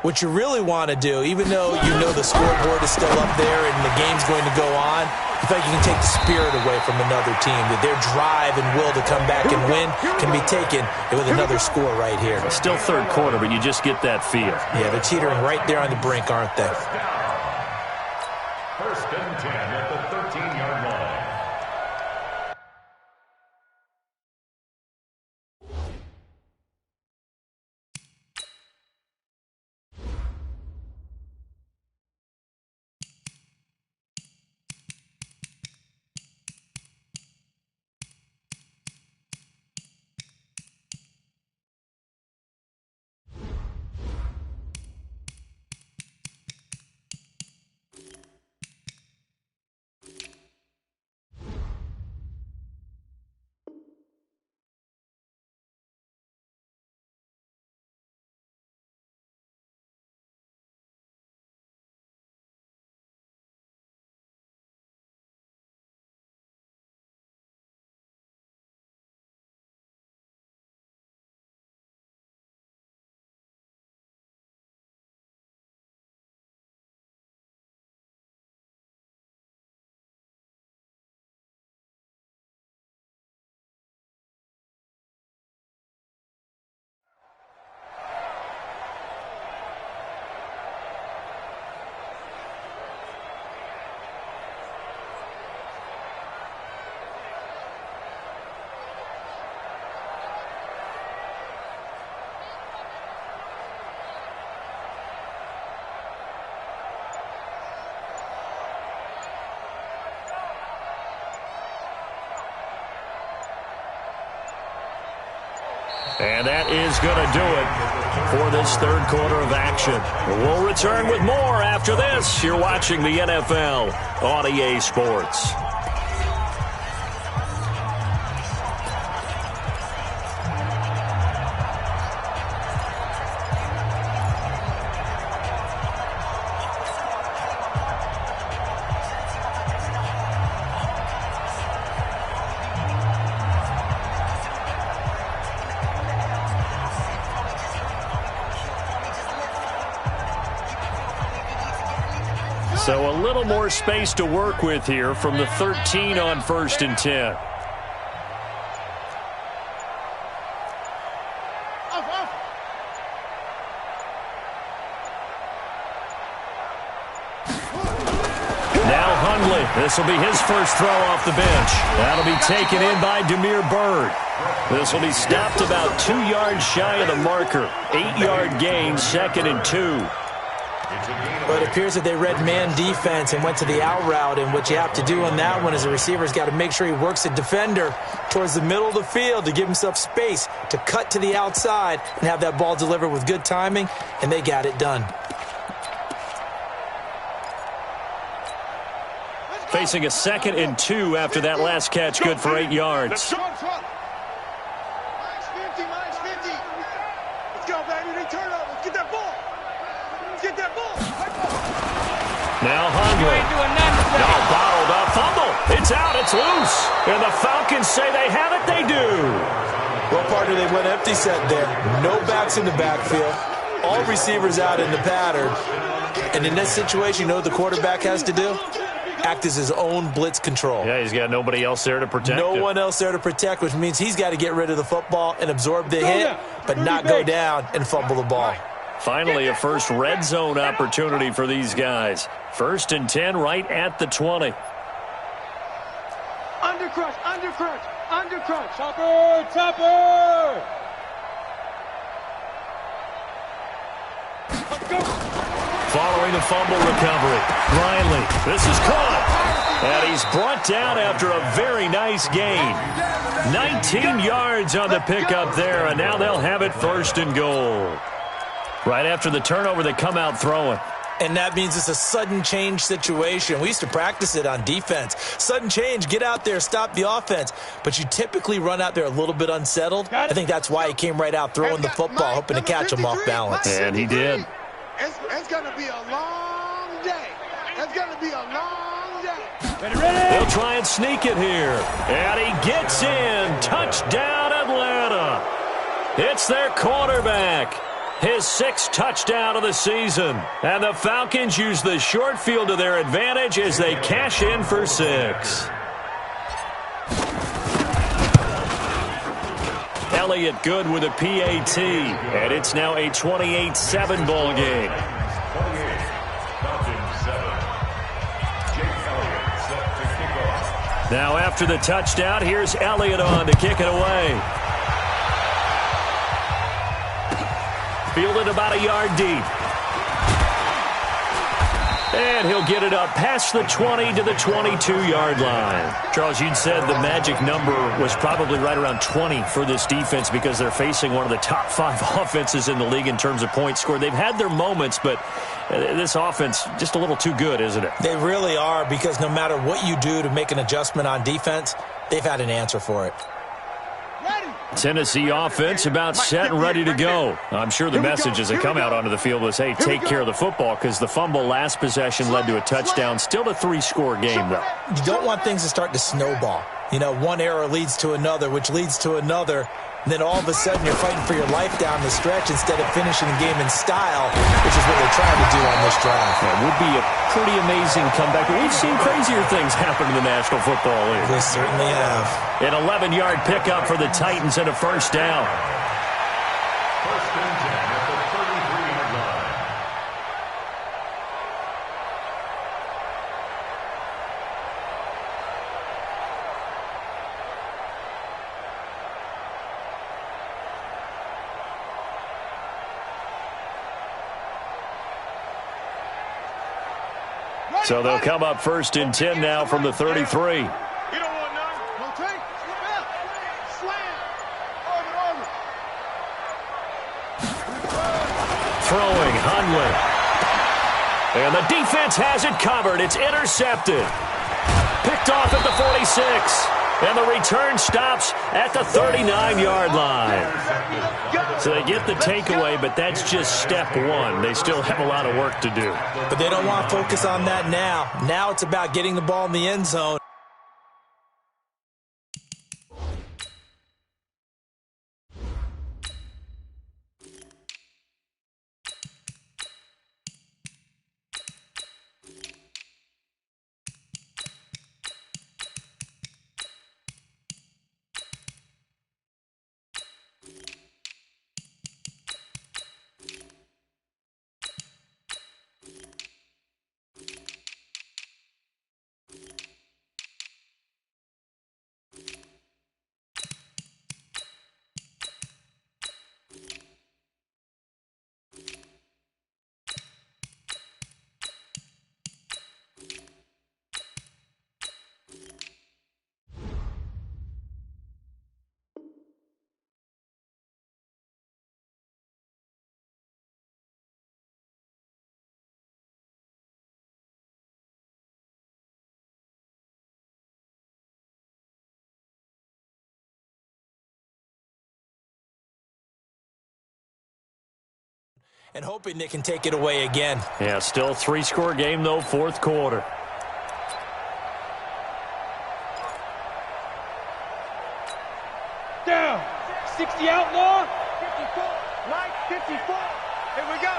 what you really want to do, even though you know the scoreboard is still up there and the game's going to go on, I feel like you can take the spirit away from another team, that their drive and will to come back and win can be taken with another score right here. It's still third quarter, but you just get that feel. Yeah, they're teetering right there on the brink, aren't they? First and 10 at the 13-yard line. And that is going to do it for this third quarter of action. We'll return with more after this. You're watching the NFL on EA Sports. So a little more space to work with here from the 13 on 1st and 10. Now Hundley. This will be his first throw off the bench. That'll be taken in by Demir Bird. This will be stopped about 2 yards shy of the marker. 8-yard gain, 2nd and 2. Well, it appears that they read man defense and went to the out route, and what you have to do on that one is the receiver's got to make sure he works the defender towards the middle of the field to give himself space to cut to the outside and have that ball delivered with good timing, and they got it done. Facing a 2nd and 2 after that last catch, good for 8 yards. Now Hundley. No, bottled up. Fumble. It's out. It's loose. And the Falcons say they have it. They do. Well, partner, they went empty set there. No backs in the backfield. All receivers out in the pattern. And in this situation, you know what the quarterback has to do? Act as his own blitz control. Yeah, he's got nobody else there to protect him. No one else there to protect, which means he's got to get rid of the football and absorb the hit, but not go down and fumble the ball. Finally, a first red zone opportunity for these guys. 1st and 10 right at the 20. Undercrush, undercrush, undercrush. Chopper, chopper. Let's go. Following the fumble recovery, Riley, this is caught. And he's brought down after a very nice gain. 19 yards on the pickup there, and now they'll have it 1st and goal. Right after the turnover, they come out throwing. And that means it's a sudden change situation. We used to practice it on defense. Sudden change, get out there, stop the offense. But you typically run out there a little bit unsettled. I think that's why he came right out throwing the football, hoping to catch him off balance. And he did. It's going to be a long day. It's going to be a long day. They'll try and sneak it here. And he gets in. Touchdown, Atlanta. It's their quarterback. His 6th touchdown of the season. And the Falcons use the short field to their advantage as they cash in for 6. Elliott good with a PAT. And it's now a 28-7 ball game. Now after the touchdown, here's Elliott on to kick it away. Fielded about a yard deep. And he'll get it up past the 20 to the 22-yard line. Charles, you'd said the magic number was probably right around 20 for this defense because they're facing one of the top 5 offenses in the league in terms of points scored. They've had their moments, but this offense just a little too good, isn't it? They really are, because no matter what you do to make an adjustment on defense, they've had an answer for it. Tennessee offense about set and ready to go. I'm sure the message as they come out onto the field was, hey, take care of the football, because the fumble last possession led to a touchdown. Still a 3-score game, though. You don't want things to start to snowball. You know, one error leads to another, which leads to another. And then all of a sudden you're fighting for your life down the stretch instead of finishing the game in style, which is what they're trying to do on this drive. That would be a pretty amazing comeback. We've seen crazier things happen in the National Football League. They certainly have. An 11-yard pickup for the Titans and a first down. First and 10 at the 33-yard line. So they'll come up first and 10 now from the 33. You don't want none. No take. Slam. Over. Throwing, Hundley. And the defense has it covered. It's intercepted. Picked off at the 46. And the return stops at the 39-yard line. So they get the takeaway, but that's just step one. They still have a lot of work to do. But they don't want to focus on that now. Now it's about getting the ball in the end zone. And hoping they can take it away again. Yeah, still 3-score game, though, fourth quarter. Down. 60 outlaw. 54. Mike, 54. Here we go.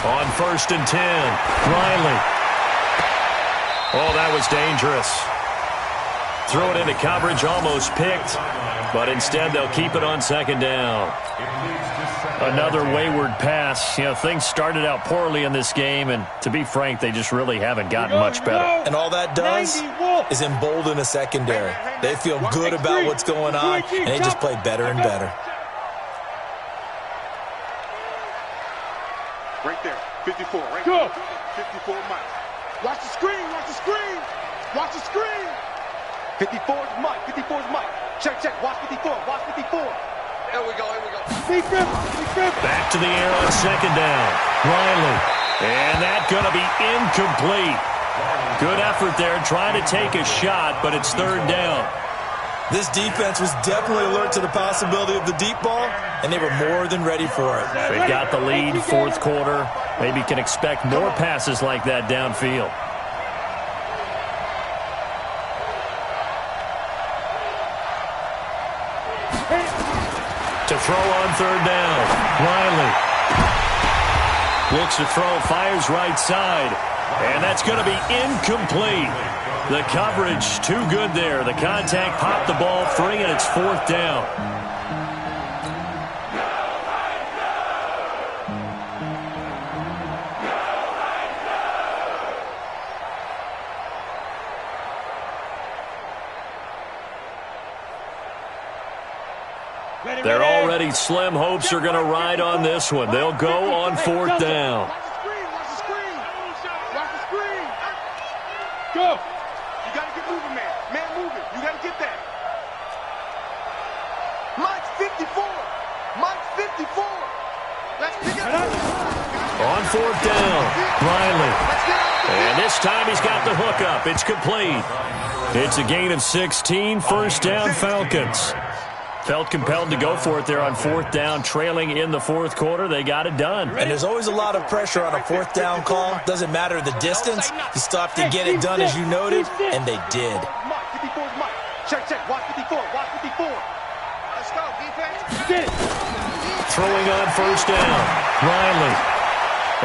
On first and 10, Riley. Oh, that was dangerous. Throw it into coverage, almost picked, but instead they'll keep it on second down. Another wayward pass. You know, things started out poorly in this game, and to be frank, they just really haven't gotten much better. And all that does is embolden a secondary. They feel good about what's going on, and they just play better and better. Right there. 54. Right there. 54 miles. Watch the screen. Watch the screen. 54 is Mike. Check. Watch 54. Here we go. Back to the air on second down. Riley. And that's going to be incomplete. Good effort there trying to take a shot, but it's third down. This defense was definitely alert to the possibility of the deep ball, and they were more than ready for it. They've got the lead, fourth quarter. Maybe can expect more passes like that downfield. To throw on third down, Riley. Looks to throw, fires right side. And that's going to be incomplete. The coverage too good there. The contact popped the ball free, and it's fourth down. They're already slim hopes are going to ride on this one. They'll go on fourth down. Watch the screen. Watch the screen. Go. You got to get moving, man. Man moving. You got to get that. Mike's 54. Mike's 54. Let's pick it up. On fourth down, Riley. And this time he's got the hookup. It's complete. It's a gain of 16, first down Falcons. Felt compelled to go for it there on fourth down, trailing in the fourth quarter. They got it done. And there's always a lot of pressure on a fourth down call. Doesn't matter the distance. You still have to get it done, as you noted, and they did. Mike, 54 is Mike. Check. Watch 54. Watch 54. Let's go, defense. Throwing on first down, Riley.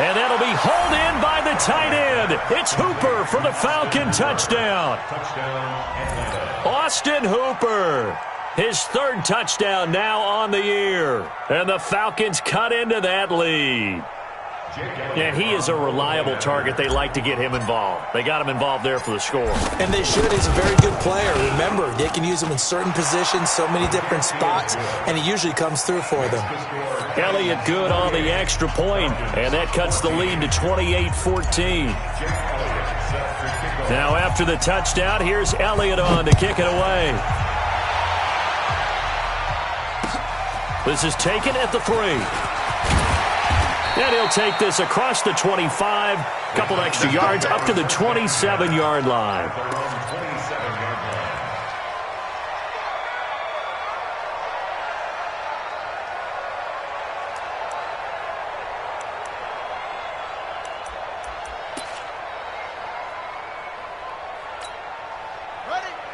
And that'll be hauled in by the tight end. It's Hooper for the Falcon touchdown. Austin Hooper. His third touchdown now on the year. And the Falcons cut into that lead. And he is a reliable target. They like to get him involved. They got him involved there for the score. And they should. He's a very good player. Remember, they can use him in certain positions, so many different spots, and he usually comes through for them. Elliott good on the extra point, and that cuts the lead to 28-14. Now after the touchdown, here's Elliott on to kick it away. This is taken at the 3. And he'll take this across the 25. Couple extra yards up to the 27-yard line.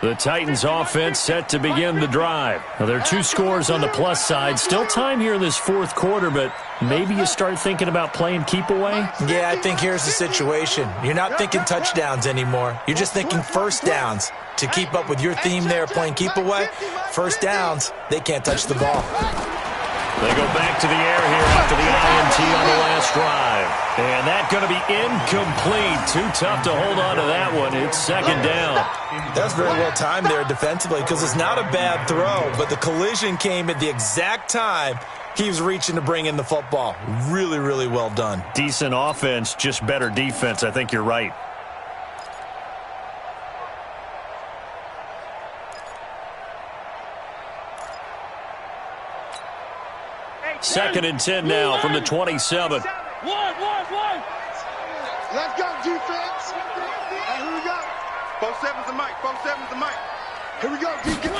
The Titans offense set to begin the drive. Now, there are 2 scores on the plus side. Still time here in this fourth quarter, but maybe you start thinking about playing keep away? Yeah, I think here's the situation. You're not thinking touchdowns anymore. You're just thinking first downs. To keep up with your theme there, playing keep away, first downs, they can't touch the ball. They go back to the air here after the INT on the last drive. And that's going to be incomplete. Too tough to hold on to that one. It's second down. That was very well timed there defensively because it's not a bad throw, but the collision came at the exact time he was reaching to bring in the football. Really, really well done. Decent offense, just better defense. I think you're right. Second and 10 now from the 27. Let's go, defense. Hey, here we go. 4-7's the mic. 4-7's the mic. Here we go, defense.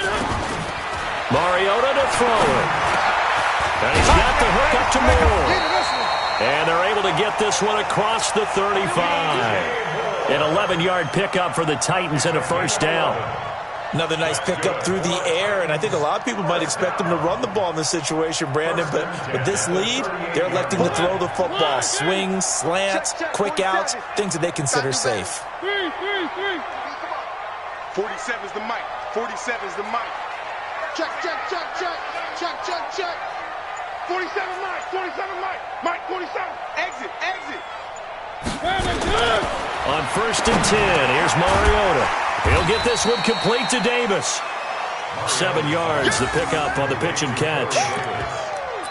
Mariota to throw it. And he's got the hook up to Moore. And they're able to get this one across the 35. An 11-yard pickup for the Titans and a first down. Another nice pickup through the air, and I think a lot of people might expect them to run the ball in this situation, Brandon, but with this lead, they're electing to throw the football. Swings, slants, quick outs, things that they consider safe. 47's the mic. 47's the mic. Check. 47 mic. 47 mic. Mike, 47. Exit. On first and 10, here's Mariota. He'll get this one complete to Davis. 7 yards, the pickup on the pitch and catch.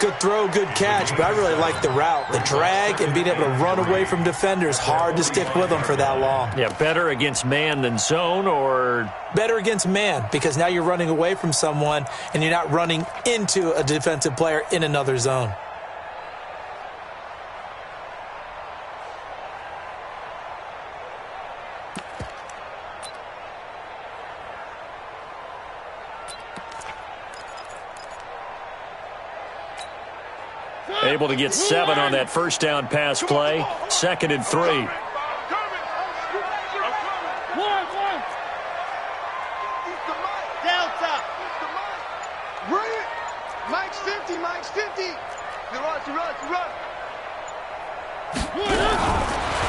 Good throw, good catch, but I really like the route. The drag and being able to run away from defenders, hard to stick with them for that long. Yeah, better against man than zone, or? Better against man, because now you're running away from someone and you're not running into a defensive player in another zone. Able to get 7 on that first down pass play. 2nd and 3. Delta. Bring it. Mike's 50. Mike's 50. Run.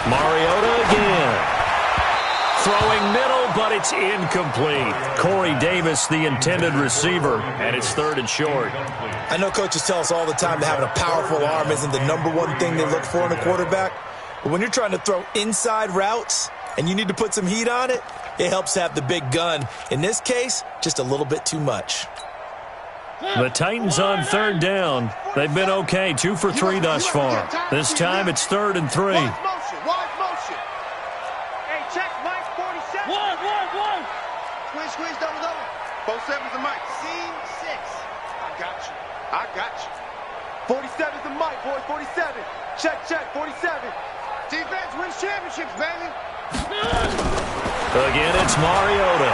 Mariota again. Throwing middle, but it's incomplete. Corey Davis, the intended receiver, and it's 3rd and short. I know coaches tell us all the time that having a powerful arm isn't the #1 thing they look for in a quarterback. But when you're trying to throw inside routes and you need to put some heat on it, it helps to have the big gun. In this case, just a little bit too much. The Titans on 3rd down. They've been okay, 2 for 3 thus far. This time it's 3rd and 3. Wide motion. Hey, check Mike 47. One. Squeeze, double. 47's the Mike. Scene 6. I got you. 47's the Mike, boys. 47. Check, 47. Defense wins championships, baby. Again, it's Mariota.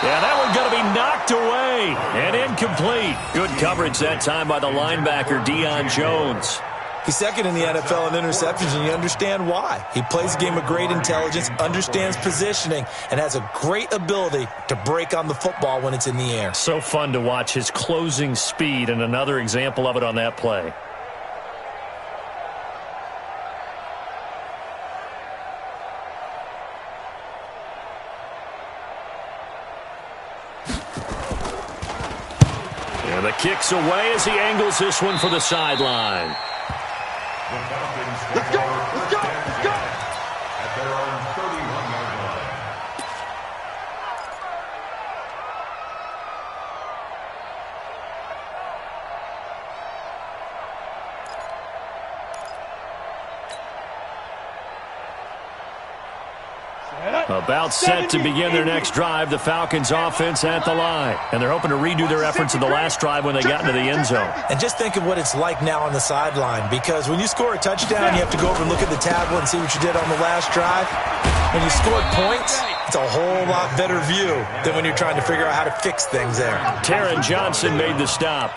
Yeah, that one's going to be knocked away and incomplete. Good coverage that time by the linebacker, Deion Jones. He's 2nd in the NFL in interceptions, and you understand why. He plays a game of great intelligence, understands positioning, and has a great ability to break on the football when it's in the air. So fun to watch his closing speed, and another example of it on that play. And the kick's away as he angles this one for the sideline. Let's go. At their own 31-yard line. About set to begin their next drive, the Falcons offense at the line. And they're hoping to redo their efforts of the last drive when they got into the end zone. And just think of what it's like now on the sideline, because when you score a touchdown, you have to go over and look at the tablet and see what you did on the last drive. When you scored points, it's a whole lot better view than when you're trying to figure out how to fix things there. Taron Johnson made the stop.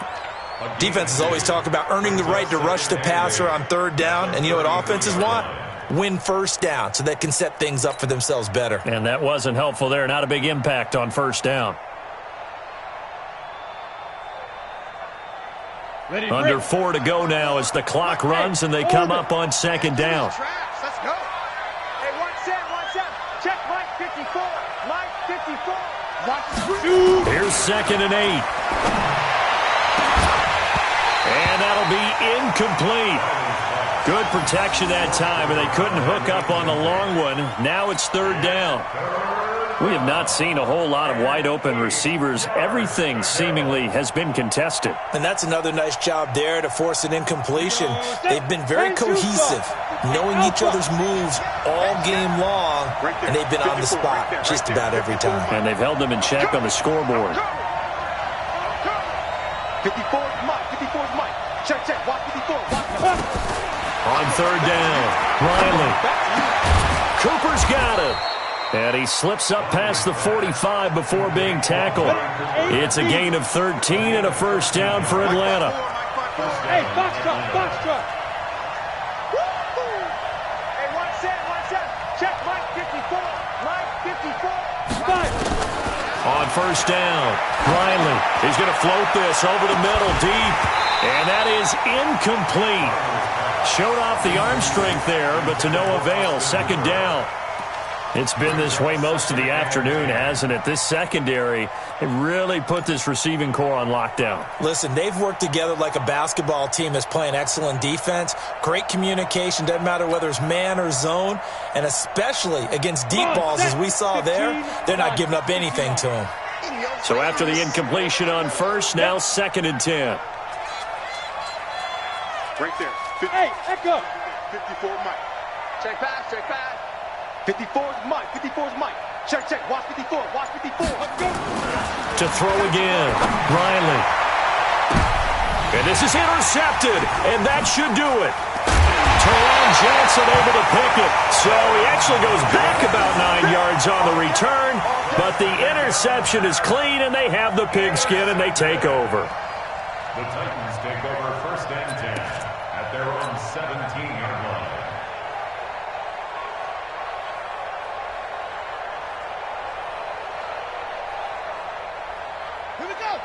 Defenses always talk about earning the right to rush the passer on 3rd down, and you know what offenses want? Win 1st down so they can set things up for themselves better. And that wasn't helpful there. Not a big impact on 1st down. Under 4 to go now as the clock runs and they come up on 2nd down. Let's go. Hey, 1-7. Check Mike 54. Mike 54. Watch. Here's 2nd and 8. And that'll be incomplete. Good protection that time, and they couldn't hook up on the long one. Now it's 3rd down. We have not seen a whole lot of wide-open receivers. Everything seemingly has been contested. And that's another nice job there to force an incompletion. They've been very cohesive, knowing each other's moves all game long, and they've been on the spot just about every time. And they've held them in check on the scoreboard. 54's Mike. Check. Watch 54. Watch. On 3rd down, Riley. Cooper's got it. And he slips up past the 45 before being tackled. It's a gain of 13 and a 1st down for Atlanta. Hey, box truck. Hey, 1-7. Check Mike 54. On 1st down, Riley. He's going to float this over the middle deep. And that is incomplete. Showed off the arm strength there, but to no avail. 2nd down. It's been this way most of the afternoon, hasn't it? This secondary, it really put this receiving core on lockdown. Listen, they've worked together like a basketball team that's playing excellent defense. Great communication, doesn't matter whether it's man or zone, and especially against deep balls as we saw there, they're not giving up anything to them. So after the incompletion on 1st, now 2nd and 10. Right there. Hey, echo. 54 Mike. Check pass. 54's Mike. Check. Watch 54. Let's go. To throw again, Riley. And this is intercepted, and that should do it. Taron Johnson able to pick it. So he actually goes back about 9 yards on the return, but the interception is clean, and they have the pigskin, and they take over. The Titans take over 1st and 10. their own 17-yard line.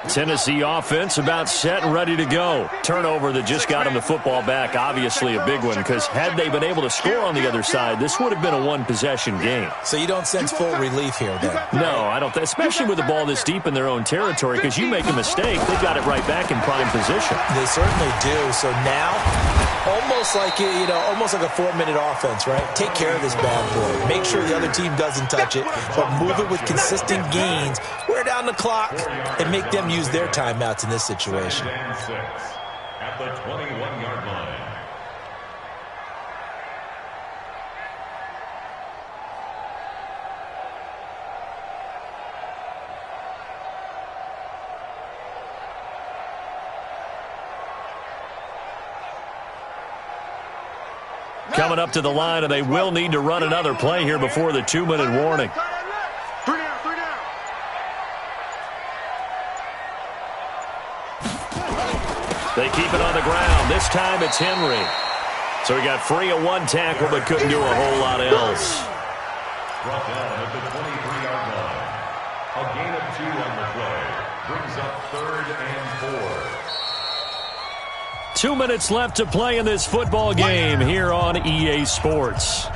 Tennessee offense about set and ready to go. Turnover that just got them the football back. Obviously a big one, because had they been able to score on the other side, this would have been a one-possession game. So you don't sense full relief here then? No, I don't. Especially with the ball this deep in their own territory, because you make a mistake, they've got it right back in prime position. They certainly do. So now, almost like a 4-minute offense, right? Take care of this bad boy. Make sure the other team doesn't touch it, but move it with consistent gains. Wear down the clock and make them use their timeouts in this situation. At the 21-yard line. Coming up to the line, and they will need to run another play here before the 2-minute warning. They keep it on the ground. This time it's Henry. So he got free of one tackle but couldn't do a whole lot else. Brought down at the 23-yard line. A gain of 2 on the play. Brings up 3rd and 4. 2 minutes left to play in this football game here on EA Sports.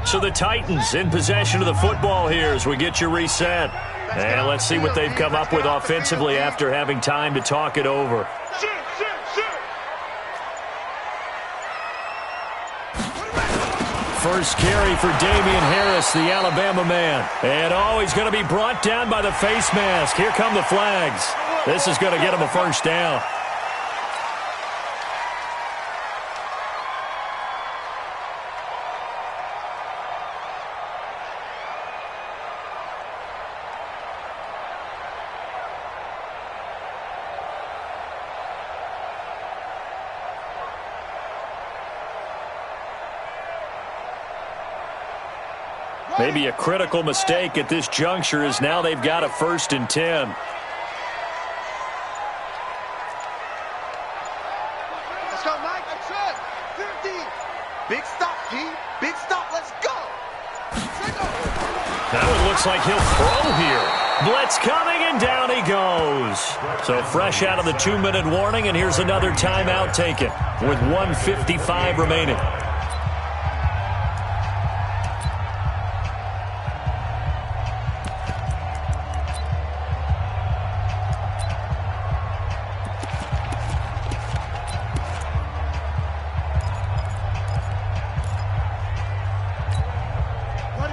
So the Titans in possession of the football here as we get you reset. And let's see what they've come up with offensively after having time to talk it over. First carry for Damian Harris, the Alabama man. And he's going to be brought down by the face mask. Here come the flags. This is going to get him a first down. Maybe a critical mistake at this juncture is now they've got a 1st and 10. Let's go, Mike. That's it. 50. Big stop, G. Big stop. Let's go. Now it looks like he'll throw here. Blitz coming, and down he goes. So fresh out of the 2-minute warning, and here's another timeout taken with 1:55 remaining.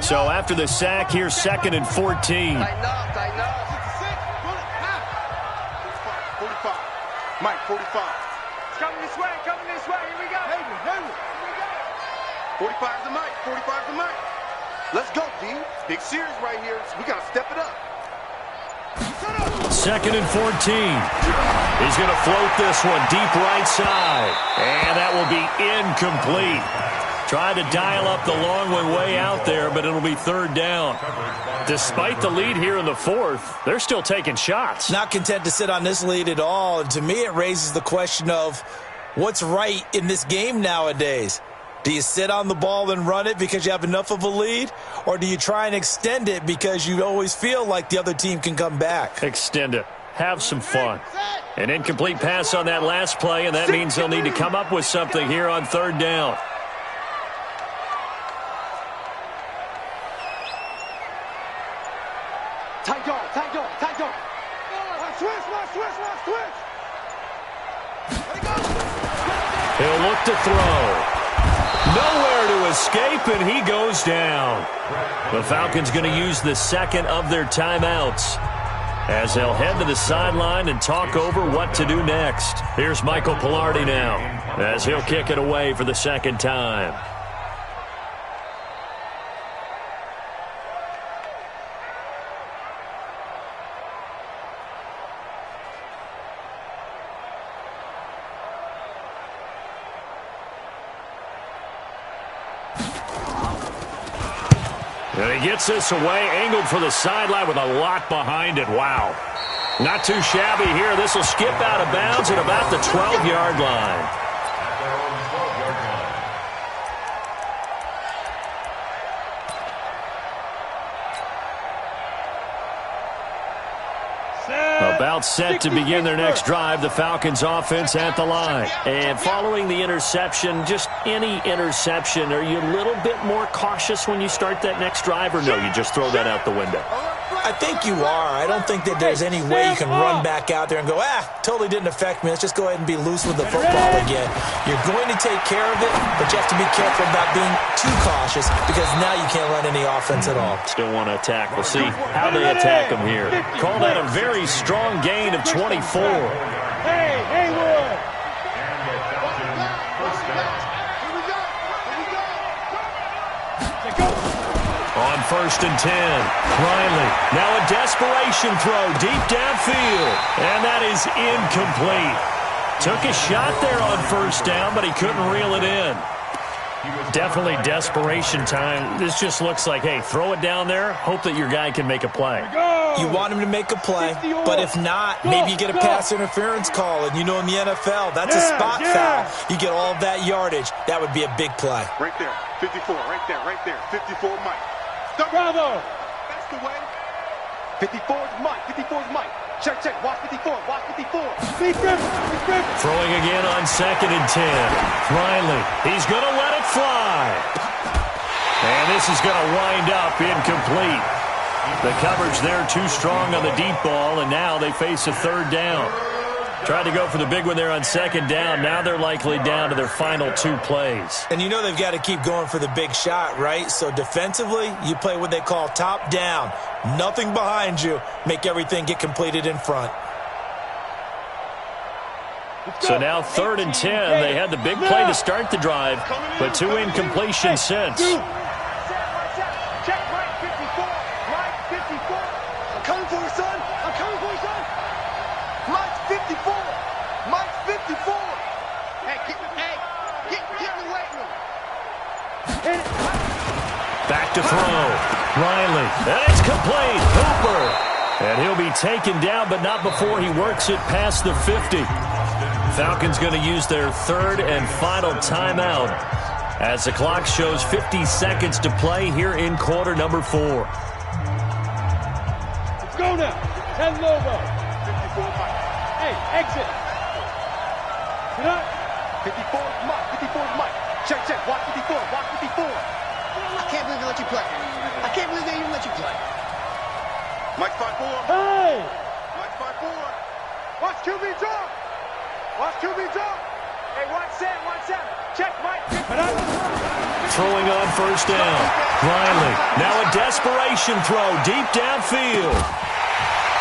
So after the sack, here's 2nd and 14. Tighten up. 45. Mike, 45. It's coming this way. Here we go. Here we go. 45's the Mike. 45's the Mike. Let's go, D. Big series right here. We got to step it up. 2nd and 14. He's going to float this one deep right side. And that will be incomplete. Tried to dial up the long one way out there, but it'll be 3rd down. Despite the lead here in the 4th, they're still taking shots. Not content to sit on this lead at all. And to me, it raises the question of what's right in this game nowadays. Do you sit on the ball and run it because you have enough of a lead? Or do you try and extend it because you always feel like the other team can come back? Extend it. Have some fun. An incomplete pass on that last play, and that means they'll need to come up with something here on 3rd down. Tight dog. Switch. He'll look to throw. Nowhere to escape, and he goes down. The Falcons going to use the 2nd of their timeouts as they'll head to the sideline and talk over what to do next. Here's Michael Pilardi now as he'll kick it away for the 2nd time. And he gets this away, angled for the sideline with a lot behind it. Wow. Not too shabby here. This will skip out of bounds at about the 12-yard line. At their own 12-yard line. About set to begin their next drive, the Falcons offense at the line. And following the interception, just any interception, are you a little bit more cautious when you start that next drive, or no, you just throw that out the window? I think you are. I don't think that there's any way you can run back out there and go, totally didn't affect me. Let's just go ahead and be loose with the football again. You're going to take care of it, but you have to be careful about being too cautious because now you can't run any offense at all. Still want to attack. We'll see how they attack them here. Call that a very strong gain of 24. Hey, Haywood! And the Falcons first down. On 1st and 10, Riley. Now a desperation throw deep downfield. And that is incomplete. Took a shot there on 1st down, but he couldn't reel it in. Definitely desperation time. This just looks like, hey, throw it down there, hope that your guy can make a play. You want him to make a play, but if not, maybe you get a pass interference call. And you know in the NFL, that's a spot foul. You get all of that yardage. That would be a big play. Right there, 54, right there, 54 Mike. Bravo! That's the way. 54 is Mike, 54 is Mike. Check, watch 54, watch 54. Throwing again on 2nd and 10. Riley, he's going to let it fly. And this is going to wind up incomplete. The coverage there too strong on the deep ball, and now they face a 3rd down. Tried to go for the big one there on 2nd down. Now they're likely down to their final 2 plays. And you know they've got to keep going for the big shot, right? So defensively, you play what they call top down. Nothing behind you. Make everything get completed in front. So now 3rd and 10. They had the big play to start the drive, but 2 incompletions since. Check Mike 54. Mike 54. I'm coming for you, son. I'm coming for you, son. Mike 54. Mike 54. Hey, get in the weight room. Back to throw. Riley. And it's complete. Hooper. And he'll be taken down, but not before he works it past the 50. Falcons going to use their 3rd and final timeout as the clock shows 50 seconds to play here in quarter number 4. Let's go now. 10 over. 54 Mike. Hey, exit. Get up. 54 Mike, 54 Mike. Check, watch 54, watch 54. I can't believe they let you play. I can't believe they even let you play. Mike 5-4. Hey! Mike 5-4. Watch QB drop. Watch QB drop. Hey, watch Sam. Check Mike. Throwing on 1st down. Riley. Now a desperation throw deep downfield.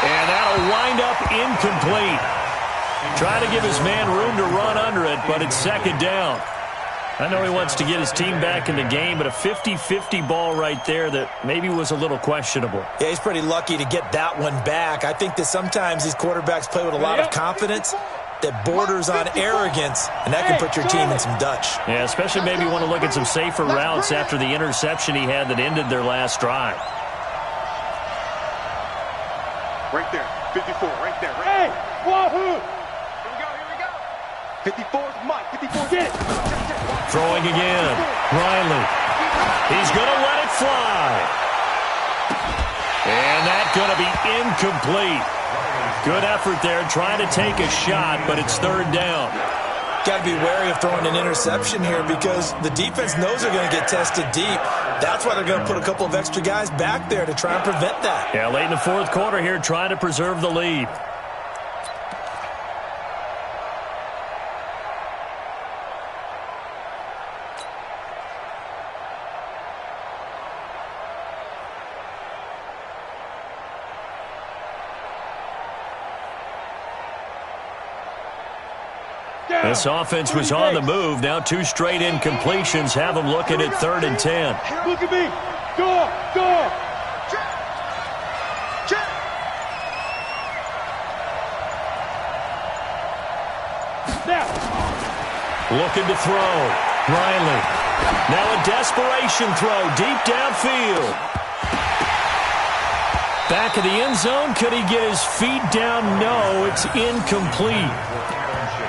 And that'll wind up incomplete. Trying to give his man room to run under it, but it's 2nd down. I know he wants to get his team back in the game, but a 50-50 ball right there that maybe was a little questionable. Yeah, he's pretty lucky to get that one back. I think that sometimes these quarterbacks play with a lot of confidence that borders on arrogance, and that can put your team in some Dutch. Yeah, especially maybe you want to look at some safer routes after the interception he had that ended their last drive. Right there, 54, right there. Hey, wahoo! Here we go. 54 is Mike, 54 Get it. Throwing again. Riley. He's going to let it fly. And that's going to be incomplete. Good effort there trying to take a shot, but it's 3rd down. Got to be wary of throwing an interception here because the defense knows they're going to get tested deep. That's why they're going to put a couple of extra guys back there to try and prevent that. Yeah, late in the 4th quarter here, trying to preserve the lead. This offense was on the move. Now 2 straight incompletions have them looking at 3rd and 10. Look at me. Go. Check. Now. Looking to throw. Riley. Now a desperation throw deep downfield. back of the end zone. Could he get his feet down? No, it's incomplete.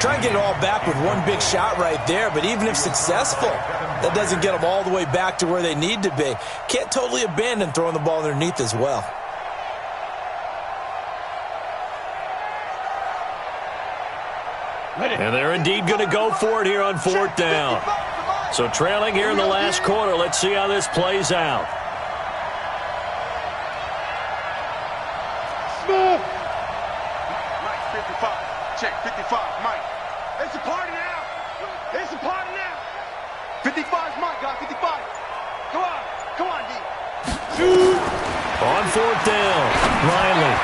Try and get it all back with one big shot right there, but even if successful, that doesn't get them all the way back to where they need to be. Can't totally abandon throwing the ball underneath as well. And they're indeed going to go for it here on 4th down. So trailing here in the last quarter. Let's see how this plays out. Smith. Mike, 55. Check, 55. Mike. It's a party now. It's a party now. 55's Mike, got 55. Come on, D. Shoot. On 4th down, Riley.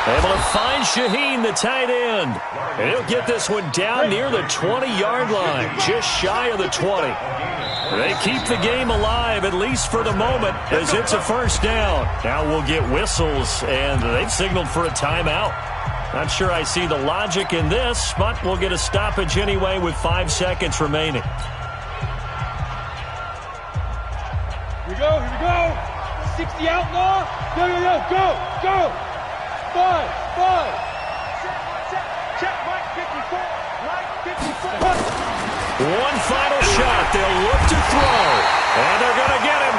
Able to find Shaheen, the tight end. And he'll get this one down near the 20-yard line, just shy of the 20. They keep the game alive, at least for the moment, as it's a 1st down. Now we'll get whistles, and they've signaled for a timeout. Not sure I see the logic in this, but we'll get a stoppage anyway with 5 seconds remaining. Here we go. 60 out now. Go. 5. Check, Mike, 54. Mike, 54. One final shot. They'll look to throw. And they're going to get him.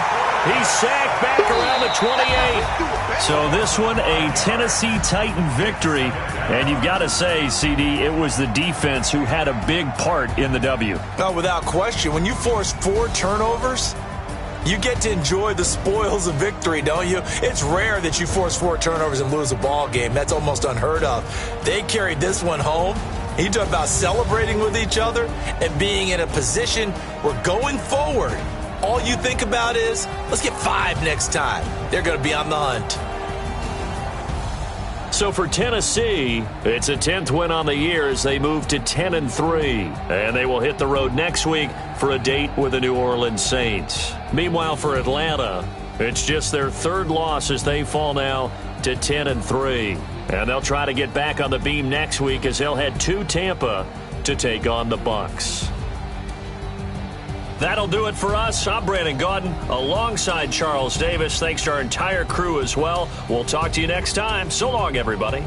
He's sacked back around the 28. So this one, a Tennessee Titan victory. And you've got to say, CD, it was the defense who had a big part in the W. No, without question. When you force 4 turnovers, you get to enjoy the spoils of victory, don't you? It's rare that you force 4 turnovers and lose a ball game. That's almost unheard of. They carried this one home. You talk about celebrating with each other and being in a position where going forward, all you think about is, let's get 5 next time. They're going to be on the hunt. So for Tennessee, it's a 10th win on the year as they move to 10-3. And they will hit the road next week for a date with the New Orleans Saints. Meanwhile, for Atlanta, it's just their 3rd loss as they fall now to 10-3. And they'll try to get back on the beam next week as they'll head to Tampa to take on the Bucs. That'll do it for us. I'm Brandon Gaudin alongside Charles Davis. Thanks to our entire crew as well. We'll talk to you next time. So long, everybody.